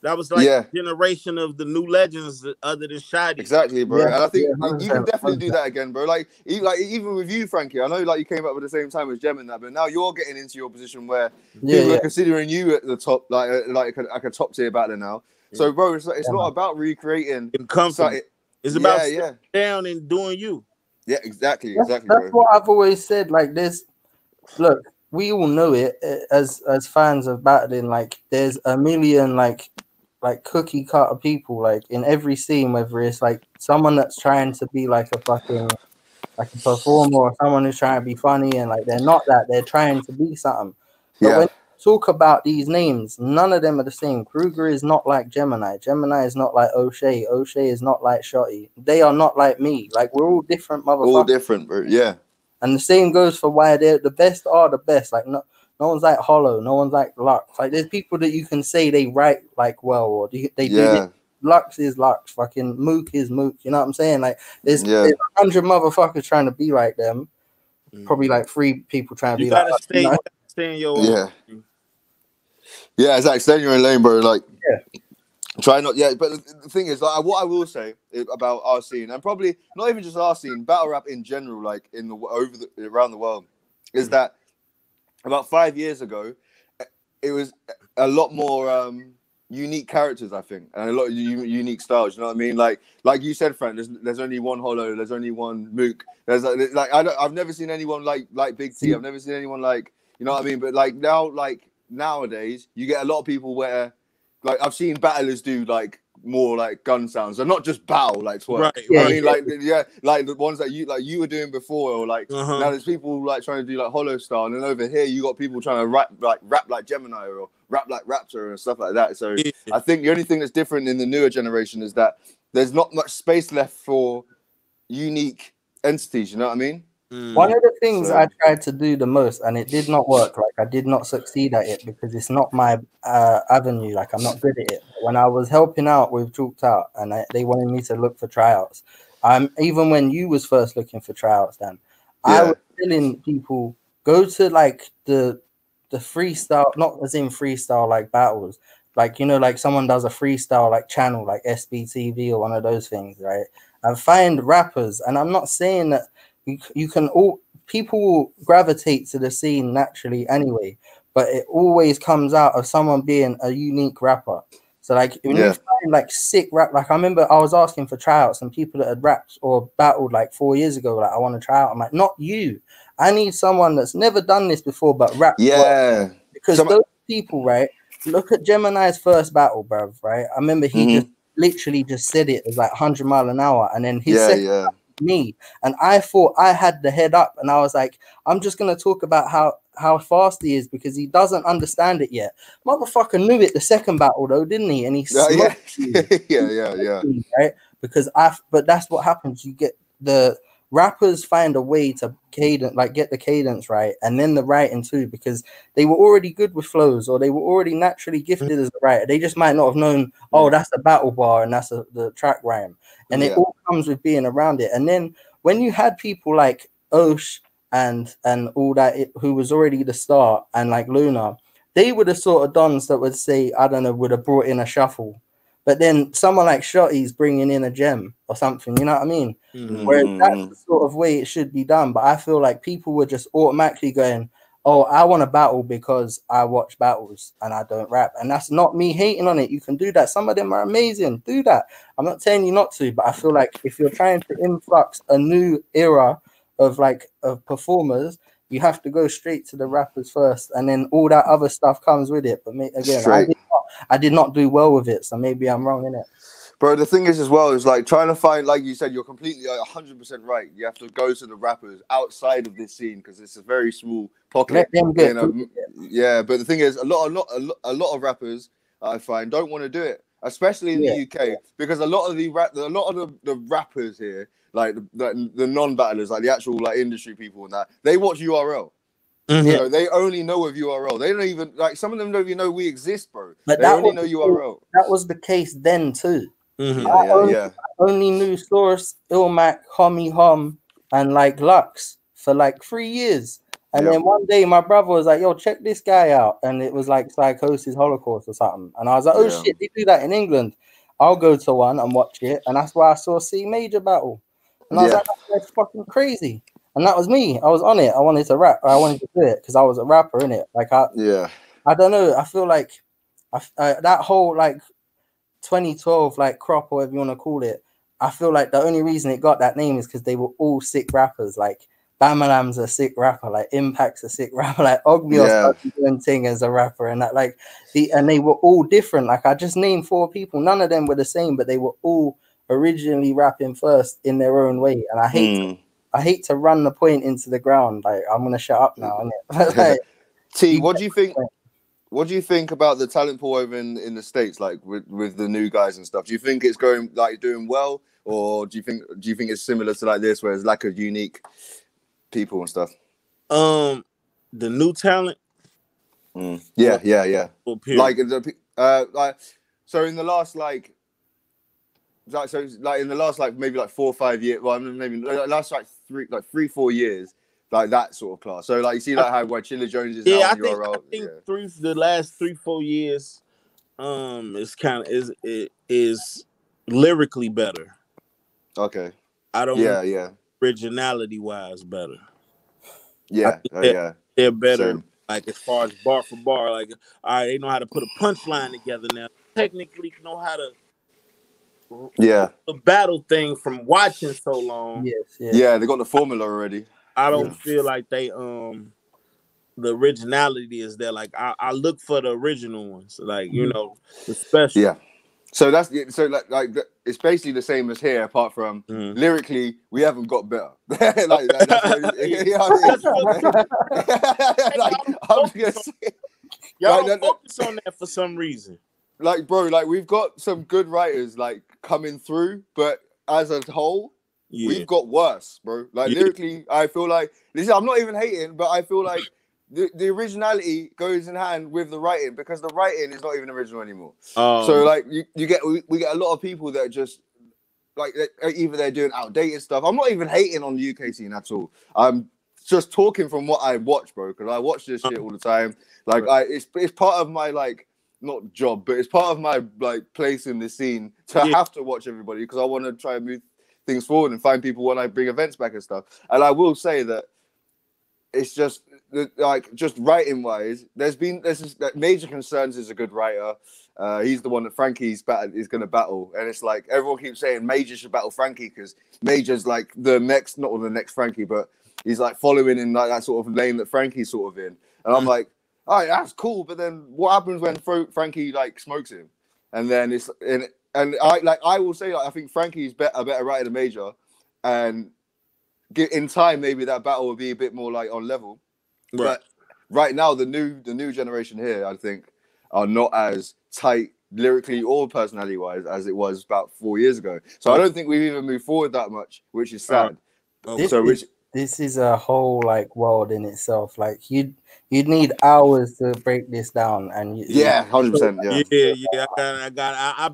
that was like generation of the new legends other than Shadi. Exactly, bro. And I think you can definitely do that again, bro. Like even with you, Frankie, I know like you came up at the same time as Gemini, but now you're getting into your position where people are considering you at the top, like a top tier battler now. So, bro, it's not about recreating. It's about sitting down and doing you. Yeah, exactly. That's bro. what I've always said. Like this, look, we all know it as fans of battling. Like, there's a million like cookie cutter people like in every scene. Whether it's like someone that's trying to be like a fucking like a performer or someone who's trying to be funny and like they're not that. They're trying to be something. But when talk about these names, none of them are the same. Kruger is not like Gemini. Gemini is not like O'Shea. O'Shea is not like Shotty. They are not like me. Like, we're all different motherfuckers. All different, bro. Yeah. And the same goes for why they're the best are the best. Like, no one's like Hollow. No one's like Lux. Like, there's people that you can say they write like well or they do this. Lux is Lux. Fucking Mook is Mook. You know what I'm saying? Like, there's 100 motherfuckers trying to be like them. Probably like 3 people trying to be like us. Stay in your Yeah, exactly. Stay in your own lane, bro. Like, try not. Yeah, but the thing is, like, what I will say about our scene, and probably not even just our scene, battle rap in general, like around the world, is that about 5 years ago, it was a lot more unique characters, I think, and a lot of unique styles. You know what I mean? Like you said, Frank. There's only one Hollow. There's only one Mook. There's like I've never seen anyone like Big T. I've never seen anyone like, you know what I mean? But like now, like nowadays, you get a lot of people where, like, I've seen battlers do like more like gun sounds, and not just battle like twerk. Right. I mean, like the ones that you were doing before, or like now there's people like trying to do like Hollow style, and then over here you got people trying to rap like Gemini or rap like Raptor and stuff like that. So I think the only thing that's different in the newer generation is that there's not much space left for unique entities. You know what I mean? One of the things I tried to do the most, and it did not work. Like, I did not succeed at it because it's not my avenue. Like, I'm not good at it. When I was helping out with JaqqChat, and they wanted me to look for tryouts, even when you was first looking for tryouts, then I was telling people, go to like the freestyle, not as in freestyle like battles, like, you know, like someone does a freestyle like channel like SBTV or one of those things, right? And find rappers, and I'm not saying that. You can people will gravitate to the scene naturally anyway, but it always comes out of someone being a unique rapper. So like when you find like sick rap, like I remember I was asking for tryouts and people that had rapped or battled like 4 years ago, like I want to try out. I'm like, not you. I need someone that's never done this before but rap. Yeah. Because those people, right? Look at Gemini's first battle, bruv, right? I remember he just literally just said it as like 100 mile an hour, and then his second me, and I thought I had the head up, and I was like, I'm just gonna talk about how fast he is because he doesn't understand it yet. Motherfucker knew it the second battle though, didn't he? And he smoked you. yeah, right? Because but that's what happens. You get the rappers find a way to cadence, like get the cadence right, and then the writing too, because they were already good with flows or they were already naturally gifted as a writer. They just might not have known, oh, that's the battle bar and that's the track rhyme, and it all comes with being around it. And then when you had people like Osh and all that, who was already the star, and like Luna, they were the sort of dons that would say, I don't know, would have brought in a shuffle. But then someone like Shotty's bringing in a gem or something, you know what I mean? Whereas that's the sort of way it should be done. But I feel like people were just automatically going, oh, I want to battle because I watch battles and I don't rap. And that's not me hating on it. You can do that. Some of them are amazing. Do that. I'm not telling you not to, but I feel like if you're trying to influx a new era of performers, you have to go straight to the rappers first, and then all that other stuff comes with it. But again, I did not do well with it, so maybe I'm wrong in it. Bro, the thing is as well is like trying to find, like you said, you're completely 100% right. You have to go to the rappers outside of this scene because it's a very small pocket. Let them get yeah, but the thing is, a lot of rappers I find don't want to do it, especially in the UK, because a lot of the rappers here, like the non-battlers, like the actual like industry people and that, they watch URL. So they only know of URL. They don't even, like, some of them don't even know we exist, bro. But they only know URL. That was the case then too. I only knew Source, Ilmac, Homie Hom, and like Lux for like 3 years. And then one day my brother was like, yo, check this guy out. And it was like Psychosis Holocaust or something. And I was like, oh shit, they do that in England. I'll go to one and watch it. And that's why I saw C Major battle. And I was like, that's fucking crazy. And that was me. I was on it. I wanted to rap. I wanted to do it because I was a rapper in it. Like I don't know. I feel like that whole like 2012 like crop or whatever you want to call it. I feel like the only reason it got that name is because they were all sick rappers. Like Bamalam's a sick rapper. Like Impact's a sick rapper. Like Ogmios doing thing as a rapper, and that and they were all different. Like I just named 4 people. None of them were the same, but they were all originally rapping first in their own way. And I hate to run the point into the ground. Like I'm gonna shut up now. Like, T, what do you think? What do you think about the talent pool over in the States, like with the new guys and stuff? Do you think it's doing well, or do you think it's similar to like this, where it's lack of unique people and stuff? The new talent. Yeah. Like so in the last maybe 4 or 5 years, well, maybe last 3-4 years, like that sort of class. So like you see like why Chilla Jones is now I think the last 3-4 years, is lyrically better. Okay. I don't originality wise better. They're better. Same. Like as far as bar for bar, like they know how to put a punchline together now. Technically know how to the battle thing from watching so long. Yeah, they got the formula already. I don't feel like they the originality is there. Like I look for the original ones, like the special. Yeah. So that's like it's basically the same as here, apart from lyrically we haven't got better. Like I'm gonna say, y'all don't focus on that for some reason. Like, bro, like we've got some good writers like coming through, but as a whole, we've got worse, bro. Like lyrically, I feel like I'm not even hating, but I feel like the originality goes in hand with the writing, because the writing is not even original anymore. So like we get a lot of people that are just like either they're doing outdated stuff. I'm not even hating on the UK scene at all. I'm just talking from what I watch, bro, because I watch this shit all the time. Like it's part of my like not job, but it's part of my like place in the scene to have to watch everybody, because I want to try and move things forward and find people when I bring events back and stuff. And I will say that it's just like just writing wise, there's Major Concerns is a good writer. He's the one that Frankie's is going to battle, and it's like everyone keeps saying Major should battle Frankie because Major's like the next, not the next Frankie, but he's like following in like that sort of lane that Frankie's sort of in. And I'm like, all right, that's cool, but then what happens when Frankie like smokes him? And then I will say, like, I think Frankie's a better writer than Major, and in time maybe that battle will be a bit more like on level. Right. But right now the new generation here, I think, are not as tight lyrically or personality wise as it was about 4 years ago. So I don't think we've even moved forward that much, which is sad. This is a whole like world in itself. Like you'd need hours to break this down, and 100%. Yeah.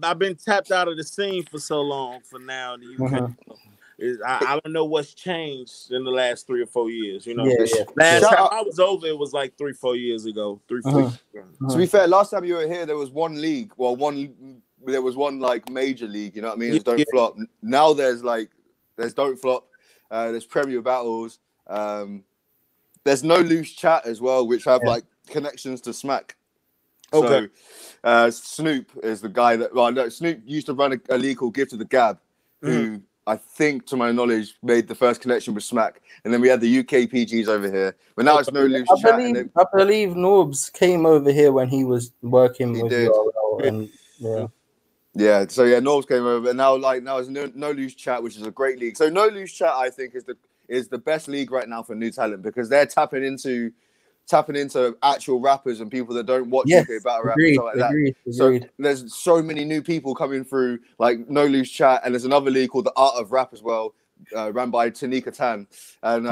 I've been tapped out of the scene for so long. For now, I don't know what's changed in the last 3 or 4 years. You know, last time I was over, it was like 3-4 years ago. 3-4 years ago. To be fair, last time you were here, there was one league. Well, there was one like major league. You know what I mean? It's Don't Flop. Now there's Don't Flop. There's Premier Battles. There's No Loose Chat as well, which have like connections to Smack. Okay. So Snoop is the guy that Snoop used to run a league called Gift of the Gab, who I think, to my knowledge, made the first connection with Smack. And then we had the UK PGs over here. But now it's No Loose Chat. I believe Norbs came over here when he was working with URL. And so Norbs came over. And now it's No Loose Chat, which is a great league. So No Loose Chat, I think, is the best league right now for new talent, because they're tapping into actual rappers and people that don't watch UK battle rap and stuff like that. Agreed. So there's so many new people coming through, like No Loose Chat, and there's another league called the Art of Rap as well, ran by Tanika Tan, and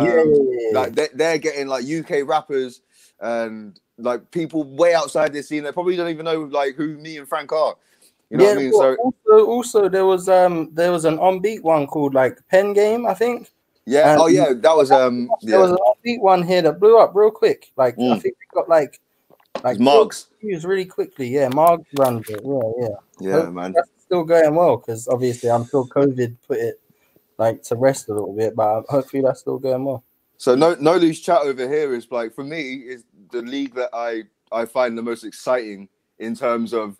like they're getting like UK rappers and like people way outside this scene that probably don't even know like who me and Frank are. You know what I mean? So also there was an on-beat one called like Pen Game, I think. Yeah. That was there was an offbeat one here that blew up real quick. Like I think we got like Margs views really quickly. Yeah, Margs runs it. Yeah, man. That's still going well, because obviously I'm sure COVID put it like to rest a little bit, but hopefully that's still going well. So no Loose Chat over here is like, for me, is the league that I find the most exciting in terms of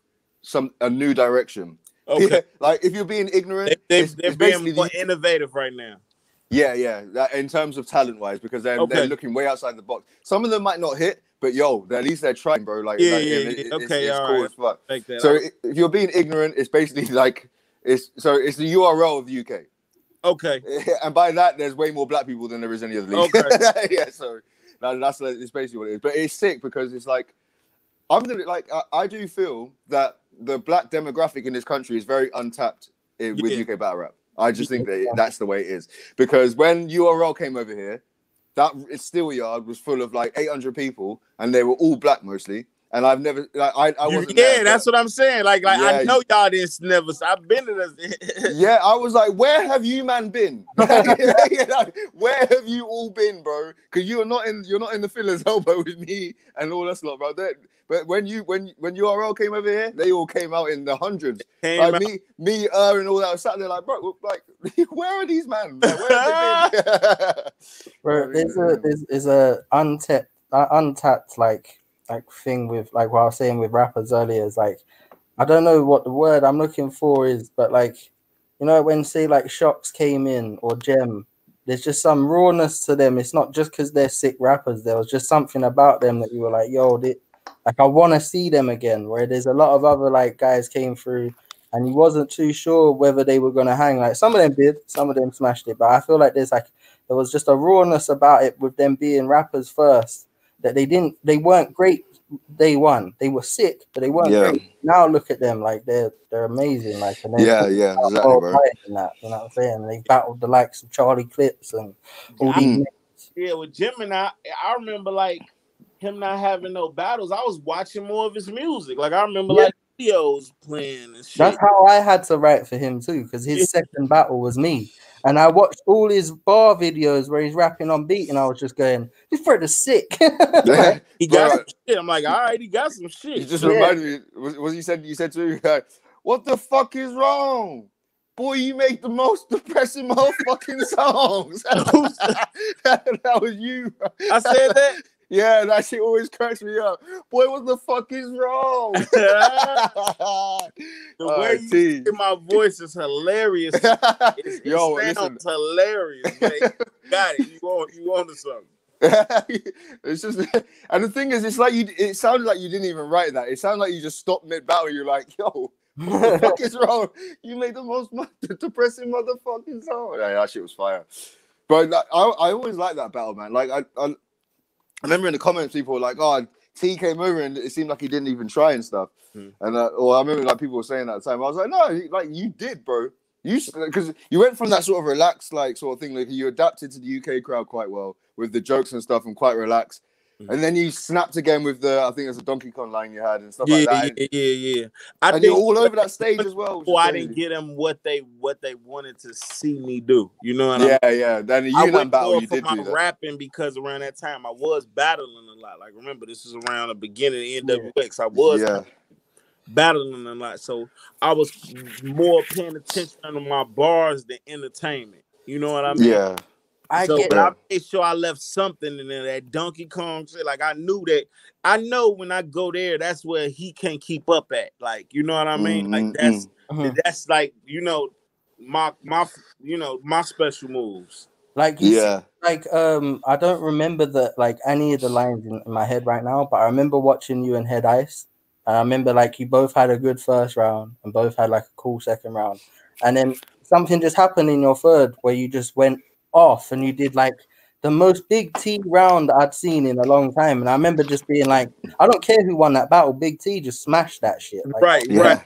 a new direction. Okay, like if you're being ignorant, they're being more innovative right now. Yeah. That, in terms of talent-wise, because they're looking way outside the box. Some of them might not hit, but at least they're trying, bro. Like, it's cool as fuck. So if you're being ignorant, it's basically like it's the URL of the UK. Okay. And by that, there's way more black people than there is any other league. Okay. So that's it's basically what it is. But it's sick because it's like I do feel that the black demographic in this country is very untapped with UK battle rap. I just think that's the way it is. Because when URL came over here, that Steel Yard was full of like 800 people, and they were all black mostly. And I've never, I wasn't. Yeah, that's what I'm saying. Like I know y'all didn't never. I've been to this. Yeah, I was like, where have you man been? Where have you all been, bro? Because you're not in the Filler's Elbow with me and all that stuff, bro. But when URL came over here, they all came out in the hundreds. Like me, and all that. I sat there like, bro, like, where are these man? Like, where have they been? Bro, there's a untapped like thing with like what I was saying with rappers earlier. Is like, I don't know what the word I'm looking for is, but like, you know, when say like Shocks came in or Gem, there's just some rawness to them. It's not just because they're sick rappers. There was just something about them that you were like, yo, like I want to see them again. Where there's a lot of other like guys came through, and he wasn't too sure whether they were gonna hang. Like some of them did, some of them smashed it, but I feel like there was just a rawness about it with them being rappers first. That they weren't great day one. They were sick, but they weren't great. Now look at them, like they're amazing. Like exactly, bro. You know what I'm saying? And they battled the likes of Charlie Clips and all these. Yeah, with Jim and I remember like him not having no battles. I was watching more of his music. Like I remember like videos playing and shit. That's how I had to write for him too, because his second battle was me. And I watched all his bar videos where he's rapping on beat, and I was just going, "This brother's sick." He got some shit. I'm like, all right, he got some shit. You just reminded me. What you said to me, what the fuck is wrong? Boy, you make the most depressing motherfucking songs. That was you. I said that. Yeah, that shit always cracks me up. Boy, what the fuck is wrong? The way you say my voice is hilarious. It sounds hilarious. Man. Got it. You on to something. It's just, and the thing is, it's like it sounded like you didn't even write that. It sounded like you just stopped mid-battle. You're like, yo, what the fuck is wrong? You made the most depressing motherfucking song. Yeah, that shit was fire. But like, I always like that battle, man. Like I remember in the comments, people were like, "Oh, T came over and it seemed like he didn't even try and stuff." And or I remember like people were saying that at the time. I was like, "No, like you did, bro. You because you went from that sort of relaxed like sort of thing. Like you adapted to the UK crowd quite well with the jokes and stuff, and quite relaxed. And then you snapped again with the, I think there's a Donkey Kong line you had and stuff like that. Yeah. And you're all over that stage as well. Well, I didn't get them what they wanted to see me do. You know what I mean? Yeah. Then the Unite battle, you did do that. Rapping because around that time I was battling a lot. Like remember, this is around the beginning of NWX. I was battling a lot, so I was more paying attention to my bars than entertainment. You know what I mean? Yeah. I made sure I left something in there, that Donkey Kong shit. Like I knew that. I know when I go there, that's where he can't keep up at. Like you know what I mean? Like that's like my special moves. Like I don't remember any of the lines in my head right now, but I remember watching you and Head Ice. And I remember like you both had a good first round and both had like a cool second round, and then something just happened in your third where you just went off and you did like the most big T round I'd seen in a long time. And I remember just being like, I don't care who won that battle, Big T just smashed that shit. Like, right, yeah.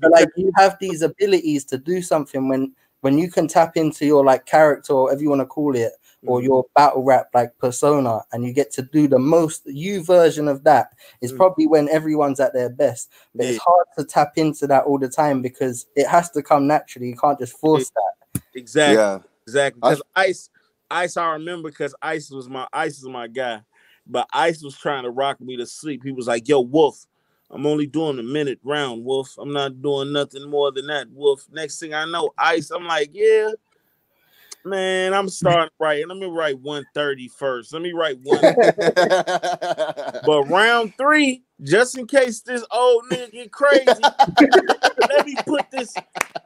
But like you have these abilities to do something when you can tap into your like character or whatever you want to call it, or your battle rap like persona, and you get to do the most you version of that is probably when everyone's at their best. But it's hard to tap into that all the time because it has to come naturally. You can't just force that. Exactly. Yeah. Exactly. Because Ice, I remember because Ice is my guy. But Ice was trying to rock me to sleep. He was like, yo, Wolf, I'm only doing a minute round, Wolf. I'm not doing nothing more than that, Wolf. Next thing I know, Ice, I'm like, yeah. Man, I'm starting writing. Let me write 130 first. Let me write 130. But round 3, just in case this old nigga get crazy, let me put this.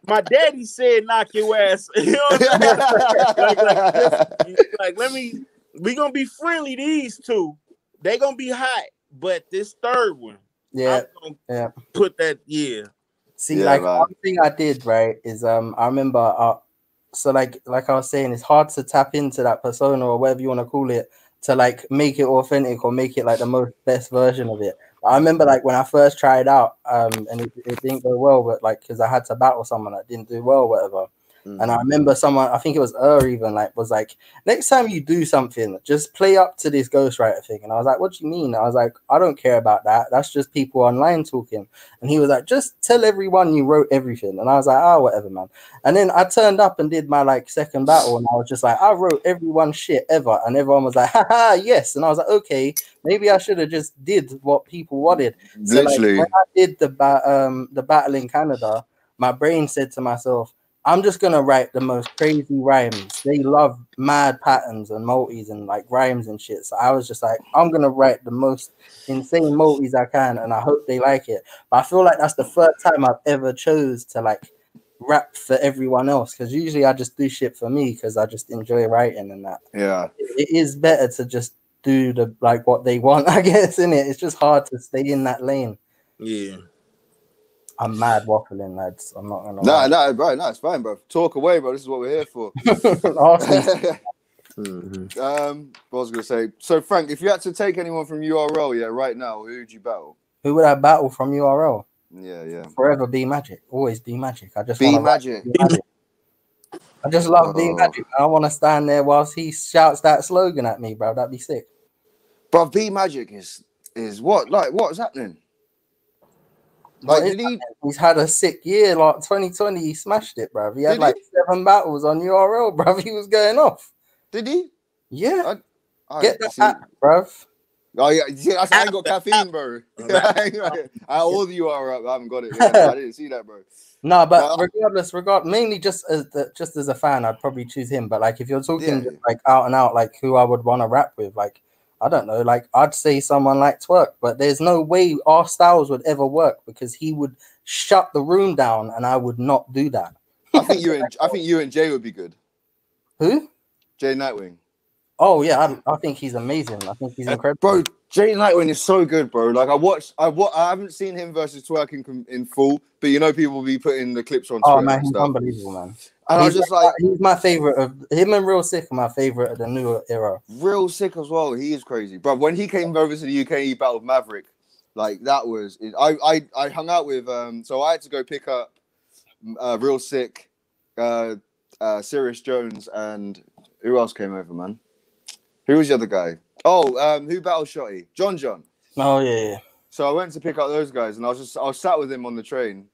My daddy said, knock your ass. You know what I'm saying? Like, let me. We gonna be friendly. These two, they gonna be hot. But this third one, I'm gonna put that. See, one thing I did right is I remember. So like I was saying, it's hard to tap into that persona or whatever you want to call it to like make it authentic or make it like the most best version of it. I remember like when I first tried out and it didn't go well, but like because I had to battle someone that didn't do well, whatever. And I remember someone, I think it was even was like, next time you do something, just play up to this ghostwriter thing. And I was like, what do you mean? I was like, I don't care about that. That's just people online talking. And he was like, just tell everyone you wrote everything. And I was like, oh, whatever, man. And then I turned up and did my like second battle, and I was just like, I wrote everyone's shit ever. And everyone was like, haha, yes. And I was like, okay, maybe I should have just did what people wanted. So like, when I did the battle in Canada, my brain said to myself, I'm just gonna write the most crazy rhymes. They love mad patterns and multis and like rhymes and shit. So I was just like, I'm gonna write the most insane multis I can, and I hope they like it. But I feel like that's the first time I've ever chose to like rap for everyone else, because usually I just do shit for me because I just enjoy writing and that. Yeah, it is better to just do the like what they want, I guess. In it, it's just hard to stay in that lane. Yeah. I'm mad waffling, lads. I'm not gonna. No, bro. No, it's fine, bro. Talk away, bro. This is what we're here for. What was I gonna say? So, Frank, if you had to take anyone from URL, right now, who would you battle? Who would I battle from URL? Yeah. Forever be Magic. Always be Magic. I just be Magic. I just love being Magic. I want to stand there whilst he shouts that slogan at me, bro. That'd be sick. Bro, be Magic is what? Like, what's happening? Like, he's had a sick year. Like 2020, he smashed it, bro. He had 7 battles on URL, bro. He was going off. Did he? Yeah. Get that app, bro. Oh yeah, I ain't got caffeine, bro. All the URL, I haven't got it. I didn't see that, bro. No, but regardless, mainly just as a fan, I'd probably choose him. But like, if you're talking just like out and out, like who I would want to rap with, like I don't know, like I'd say someone like Twerk, but there's no way our styles would ever work because he would shut the room down and I would not do that. I think you and Jay would be good. Who? Jay Nightwing. Oh yeah, I think he's amazing. I think he's incredible. Bro, Jay Nightwing is so good, bro. Like I haven't seen him versus Twerk in full, but you know people will be putting the clips on Twitter. Oh man, and he's stuff. unbelievable, man. And I was just like, he's my favorite of him, and Real Sick are my favorite of the newer era. Real Sick as well. He is crazy, bro. When he came over to the UK, he battled Maverick. Like that was it. I hung out with so I had to go pick up Real Sick, Sirius Jones, and who else came over, man? Who was the other guy? Oh, who battled Shotty? John. Oh yeah. So I went to pick up those guys, and I was sat with him on the train.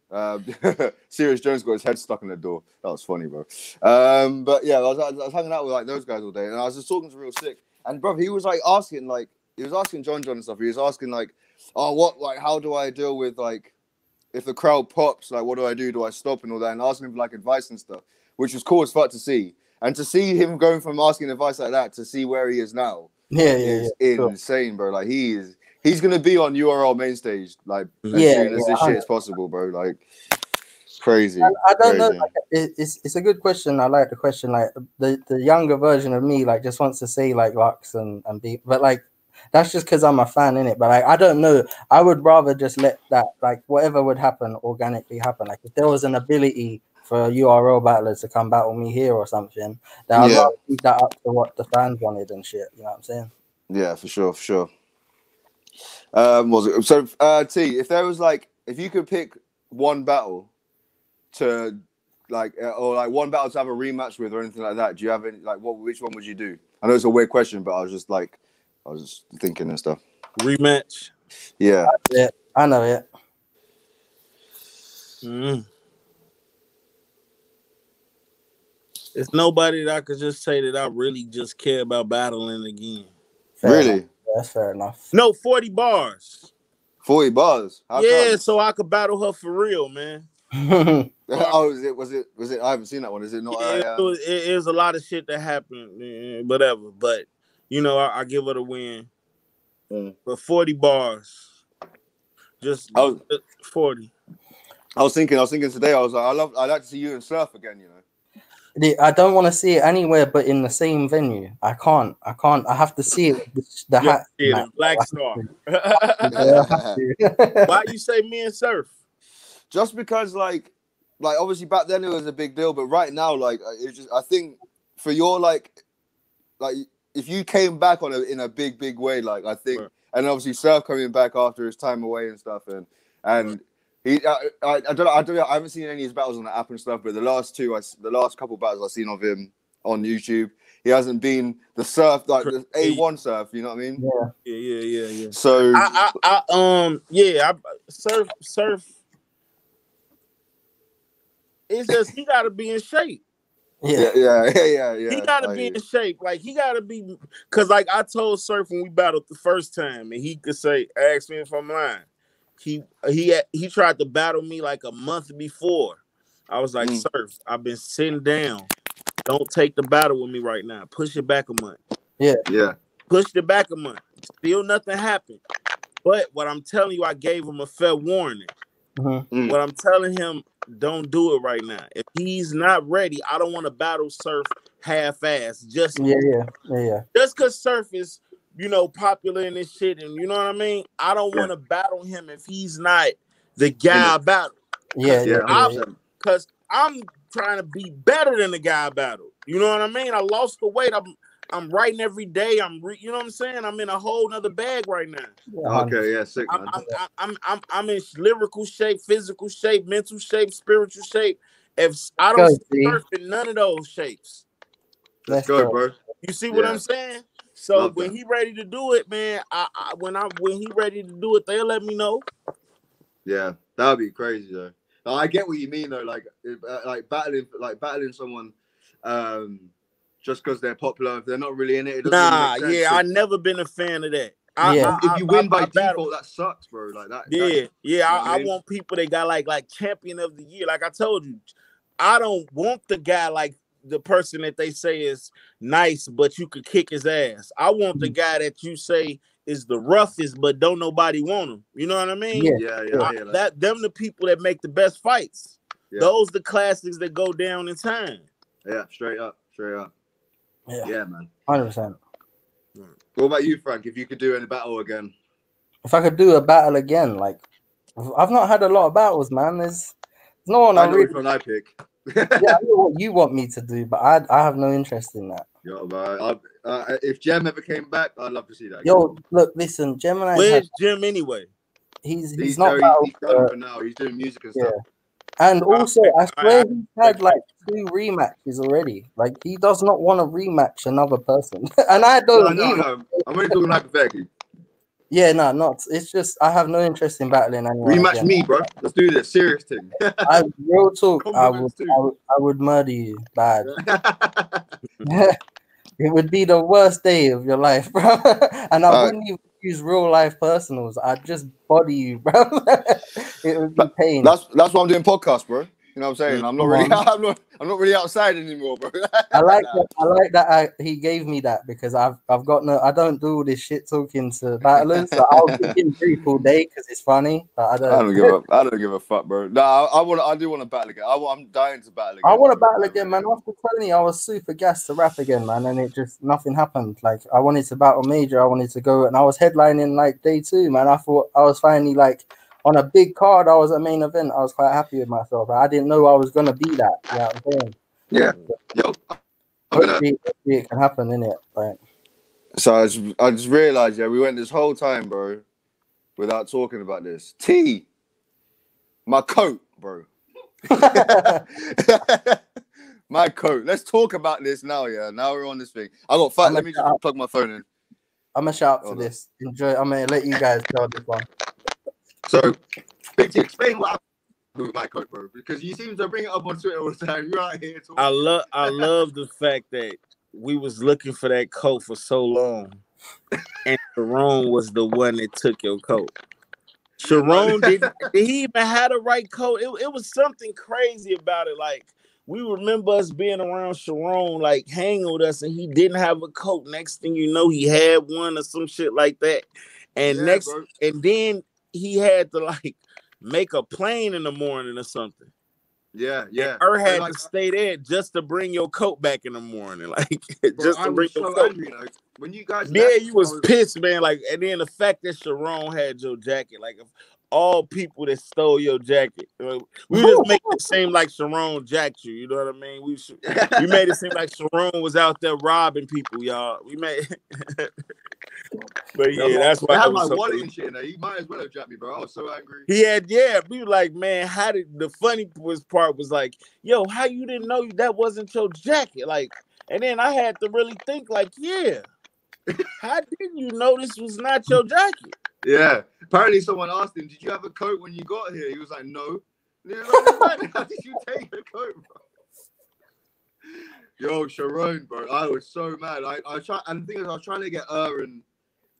Sirius Jones got his head stuck in the door. That was funny, bro. But yeah, I was hanging out with like those guys all day, and I was just talking to Real Sick. And bro, he was like asking, like he was asking John and stuff. He was asking like, oh, what, like, how do I deal with like if the crowd pops? Like, what do I do? Do I stop and all that? And asking him for like advice and stuff, which was cool as fuck to see. And to see him going from asking advice like that to see where he is now, is insane, bro. Like he's gonna be on URL main stage like as soon as this shit is possible, bro. Like crazy. I don't know. Like, it's a good question. I like the question. Like the younger version of me like just wants to say like Lux and be, but like that's just because I'm a fan in it. But like I don't know. I would rather just let that like whatever would happen organically happen. Like if there was an ability for URL battlers to come battle me here or something, then I'd rather keep that up to what the fans wanted and shit. You know what I'm saying? Yeah, for sure. So T, if there was like, if you could pick one battle to like, or like one battle to have a rematch with or anything like that, do you have any, like, which one would you do? I know it's a weird question, but I was just thinking and stuff. Rematch. Yeah. I know it. It's nobody that I could just say that I really just care about battling again. Really? That's fair enough. No, 40 bars. 40 bars? How come? So I could battle her for real, man. Oh, was it? I haven't seen that one. Is it not? It was a lot of shit that happened, whatever. But you know, I give her the win. But 40 bars, just 40. I was thinking today. I was like, I'd like to see you and Surf again. You know. I don't want to see it anywhere but in the same venue. I can't. I have to see it with the hat. Yeah, Black Star. Why you say me and Surf? Just because, like obviously back then it was a big deal, but right now, like, it's just, I think for your like if you came back in a big way, like I think, and obviously Surf coming back after his time away and stuff, and. I don't know. I haven't seen any of his battles on the app and stuff, but the last couple battles I've seen of him on YouTube, he hasn't been the Surf, like the A1 Surf. You know what I mean? Yeah. So Surf. It's just he got to be in shape. Yeah. He got to be in shape. Like he got to be, because like I told Surf when we battled the first time, and he could say, "Ask me if I'm lying." He tried to battle me like a month before. I was like, Surf, I've been sitting down. Don't take the battle with me right now. Push it back a month. Yeah. Pushed it back a month. Still nothing happened. But what I'm telling you, I gave him a fair warning. What I'm telling him, don't do it right now. If he's not ready, I don't want to battle Surf half-ass. Just because Surf is, you know, popular in this shit, and you know what I mean? I don't want to battle him if he's not the guy I battle. Because I'm trying to be better than the guy I battle. You know what I mean? I lost the weight. I'm writing every day. You know what I'm saying? I'm in a whole nother bag right now. Okay, sick, man. I'm in lyrical shape, physical shape, mental shape, spiritual shape. If I don't surf in none of those shapes. Let's go, bro. You see what I'm saying? So when he ready to do it, man, when he ready to do it, they'll let me know. Yeah, that would be crazy though. I get what you mean though, like battling someone, just because they're popular, if they're not really in it. I've never been a fan of that. If you win by default, that sucks, bro. Like that. I want people that got like champion of the year. Like I told you, I don't want the guy like the person that they say is nice, but you could kick his ass. I want the guy that you say is the roughest, but don't nobody want him. You know what I mean? Yeah. Them the people that make the best fights. Yeah. Those the classics that go down in time. Yeah, straight up. Yeah, man. 100%. What about you, Frank? If you could do any battle again? If I could do a battle again, like I've not had a lot of battles, man. There's no one I know which one I pick. Yeah, I know what you want me to do, but I have no interest in that. Yo, bro, if Jem ever came back, I'd love to see that. Yo, look, listen, Jem and I. Where's Jem anyway? He's not he's done for now. He's doing music and stuff. And also, I swear he's had like 2 rematches already. Like he does not want to rematch another person, and I don't. No. I'm only talking hypothetically. Yeah, no, not. It's just I have no interest in battling anyone. Rematch me, bro. Let's do this. Serious thing. Real talk. I would murder you bad. It would be the worst day of your life, bro. And I wouldn't even use real life personals. I'd just body you, bro. It would be pain. That's why I'm doing podcasts, bro. You know what I'm saying? I'm not really outside anymore, bro. I like that he gave me that because I've got I don't do all this shit talking to battlers. So I'll give him brief all day because it's funny. But I don't give a fuck, bro. No, I do want to battle again. I'm dying to battle again. I want to battle again, man. After Tony, I was super gassed to rap again, man, and it just nothing happened. Like I wanted to battle Major, I wanted to go, and I was headlining like day 2, man. I thought I was finally like on a big card. I was a main event. I was quite happy with myself. I didn't know I was gonna be that. You know what I'm saying? Yeah. Yo. Hopefully it can happen, innit? Like, so I just realized, we went this whole time, bro, without talking about this. My coat, bro. My coat. Let's talk about this now, yeah. Now we're on this thing. Let me just plug my phone in. I'm gonna shout for this. Enjoy. I'm gonna let you guys tell this one. So, explain what I do with my coat, bro, because you seem to bring it up on Twitter all the time. You're out here talking. I love the fact that we was looking for that coat for so long, and Sharon was the one that took your coat. Sharon did he even had a right coat? It was something crazy about it. Like we remember us being around Sharon, like hanging with us, and he didn't have a coat. Next thing you know, he had one or some shit like that. And and then he had to like make a plane in the morning or something. Yeah. And had to stay there just to bring your coat back in the morning, like just to bring your coat. Angry, like, when you guys, you was pissed, man. Like, and then the fact that Sharon had your jacket, like if all people that stole your jacket, we just make it seem like Sharon jacked you. You know what I mean? We made it seem like Sharon was out there robbing people, y'all. We made. But yeah, that's why I had my wallet and shit. He might as well have jacked me, bro. I was so angry. We were like, man, how did the funny part was like, yo, how you didn't know that wasn't your jacket? Like, and then I had to really think, like, yeah, how didn't you know this was not your jacket? Yeah. Apparently, someone asked him, "Did you have a coat when you got here?" He was like, "No." And he was like, "How did you take the coat, bro?" Yo, Sharon, bro, I was so mad. I was trying to get her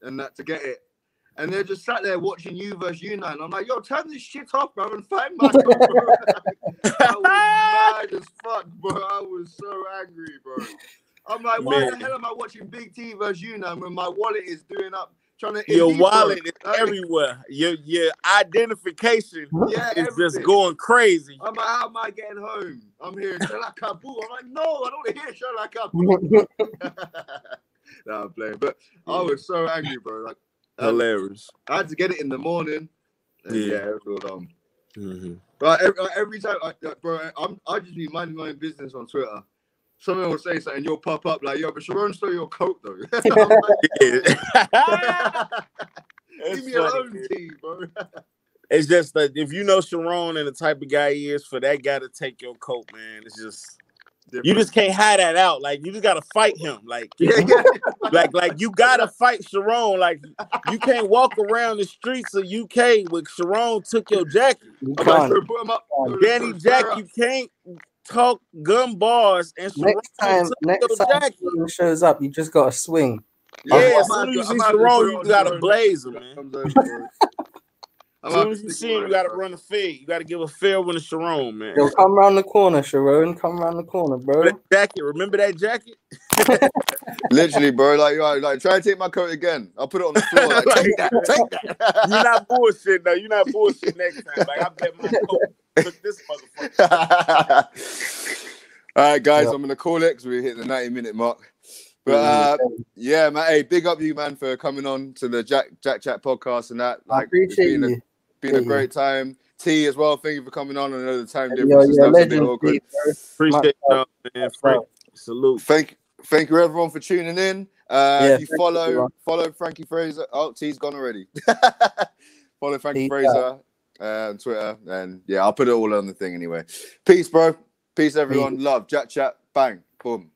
and that to get it, and they're just sat there watching you versus you now. And I'm like, yo, turn this shit off, bro, and find my coat, bro. I was mad as fuck, bro. I was so angry, bro. I'm like, why the hell am I watching Big T versus you now when my wallet is doing up? Your wallet is everywhere. Your identification is just going crazy. I'm like, how am I getting home? I'm hearing Jaqq. I'm like, no, I don't want to hear Jaqq. Nah, I'm playing. But I was so angry, bro. Like hilarious. I had to get it in the morning. And it was all dumb. Mm-hmm. But every time, I just be minding my own business on Twitter. Someone will say something, you'll pop up like, yo, but Sharon stole your coat, though. Leave me alone, T, bro. It's just that if you know Sharon and the type of guy he is, for that guy to take your coat, man, it's just different. You just can't hide that out. Like you just gotta fight him. Like, like you gotta fight Sharon. Like you can't walk around the streets of UK with Sharon took your jacket. Danny Jaqq, you can't talk gun bars and next time he shows up, you just gotta swing. Yeah, as soon as you see Sharon, you gotta blaze him, man. As soon as you see him, you gotta run a fade. You gotta give a fair one to Sharon, man. Yo, come around the corner, Sharon. Come around the corner, bro. That jacket, remember that jacket? Literally, bro. Like, try and take my coat again. I'll put it on the floor. Like, take that. You're not bullshitting, though. You're not bullshit next time. Like, I bet my coat took this motherfucker. All right, guys, I'm gonna call it because we hit the 90-minute mark. But yeah, man. Hey, big up you, man, for coming on to the JaqqChat podcast and that. Like, I appreciate you. Been a great time. T as well. Thank you for coming on. I know the time difference and stuff's a bit awkward. Appreciate y'all, man. Frank, salute. Thank you everyone for tuning in. If you follow Frankie Phraser. Oh, T's gone already. Follow Frankie Phraser on Twitter, and yeah, I'll put it all on the thing anyway. Peace, bro. Peace, everyone. Love. JaqqChat. Bang. Boom.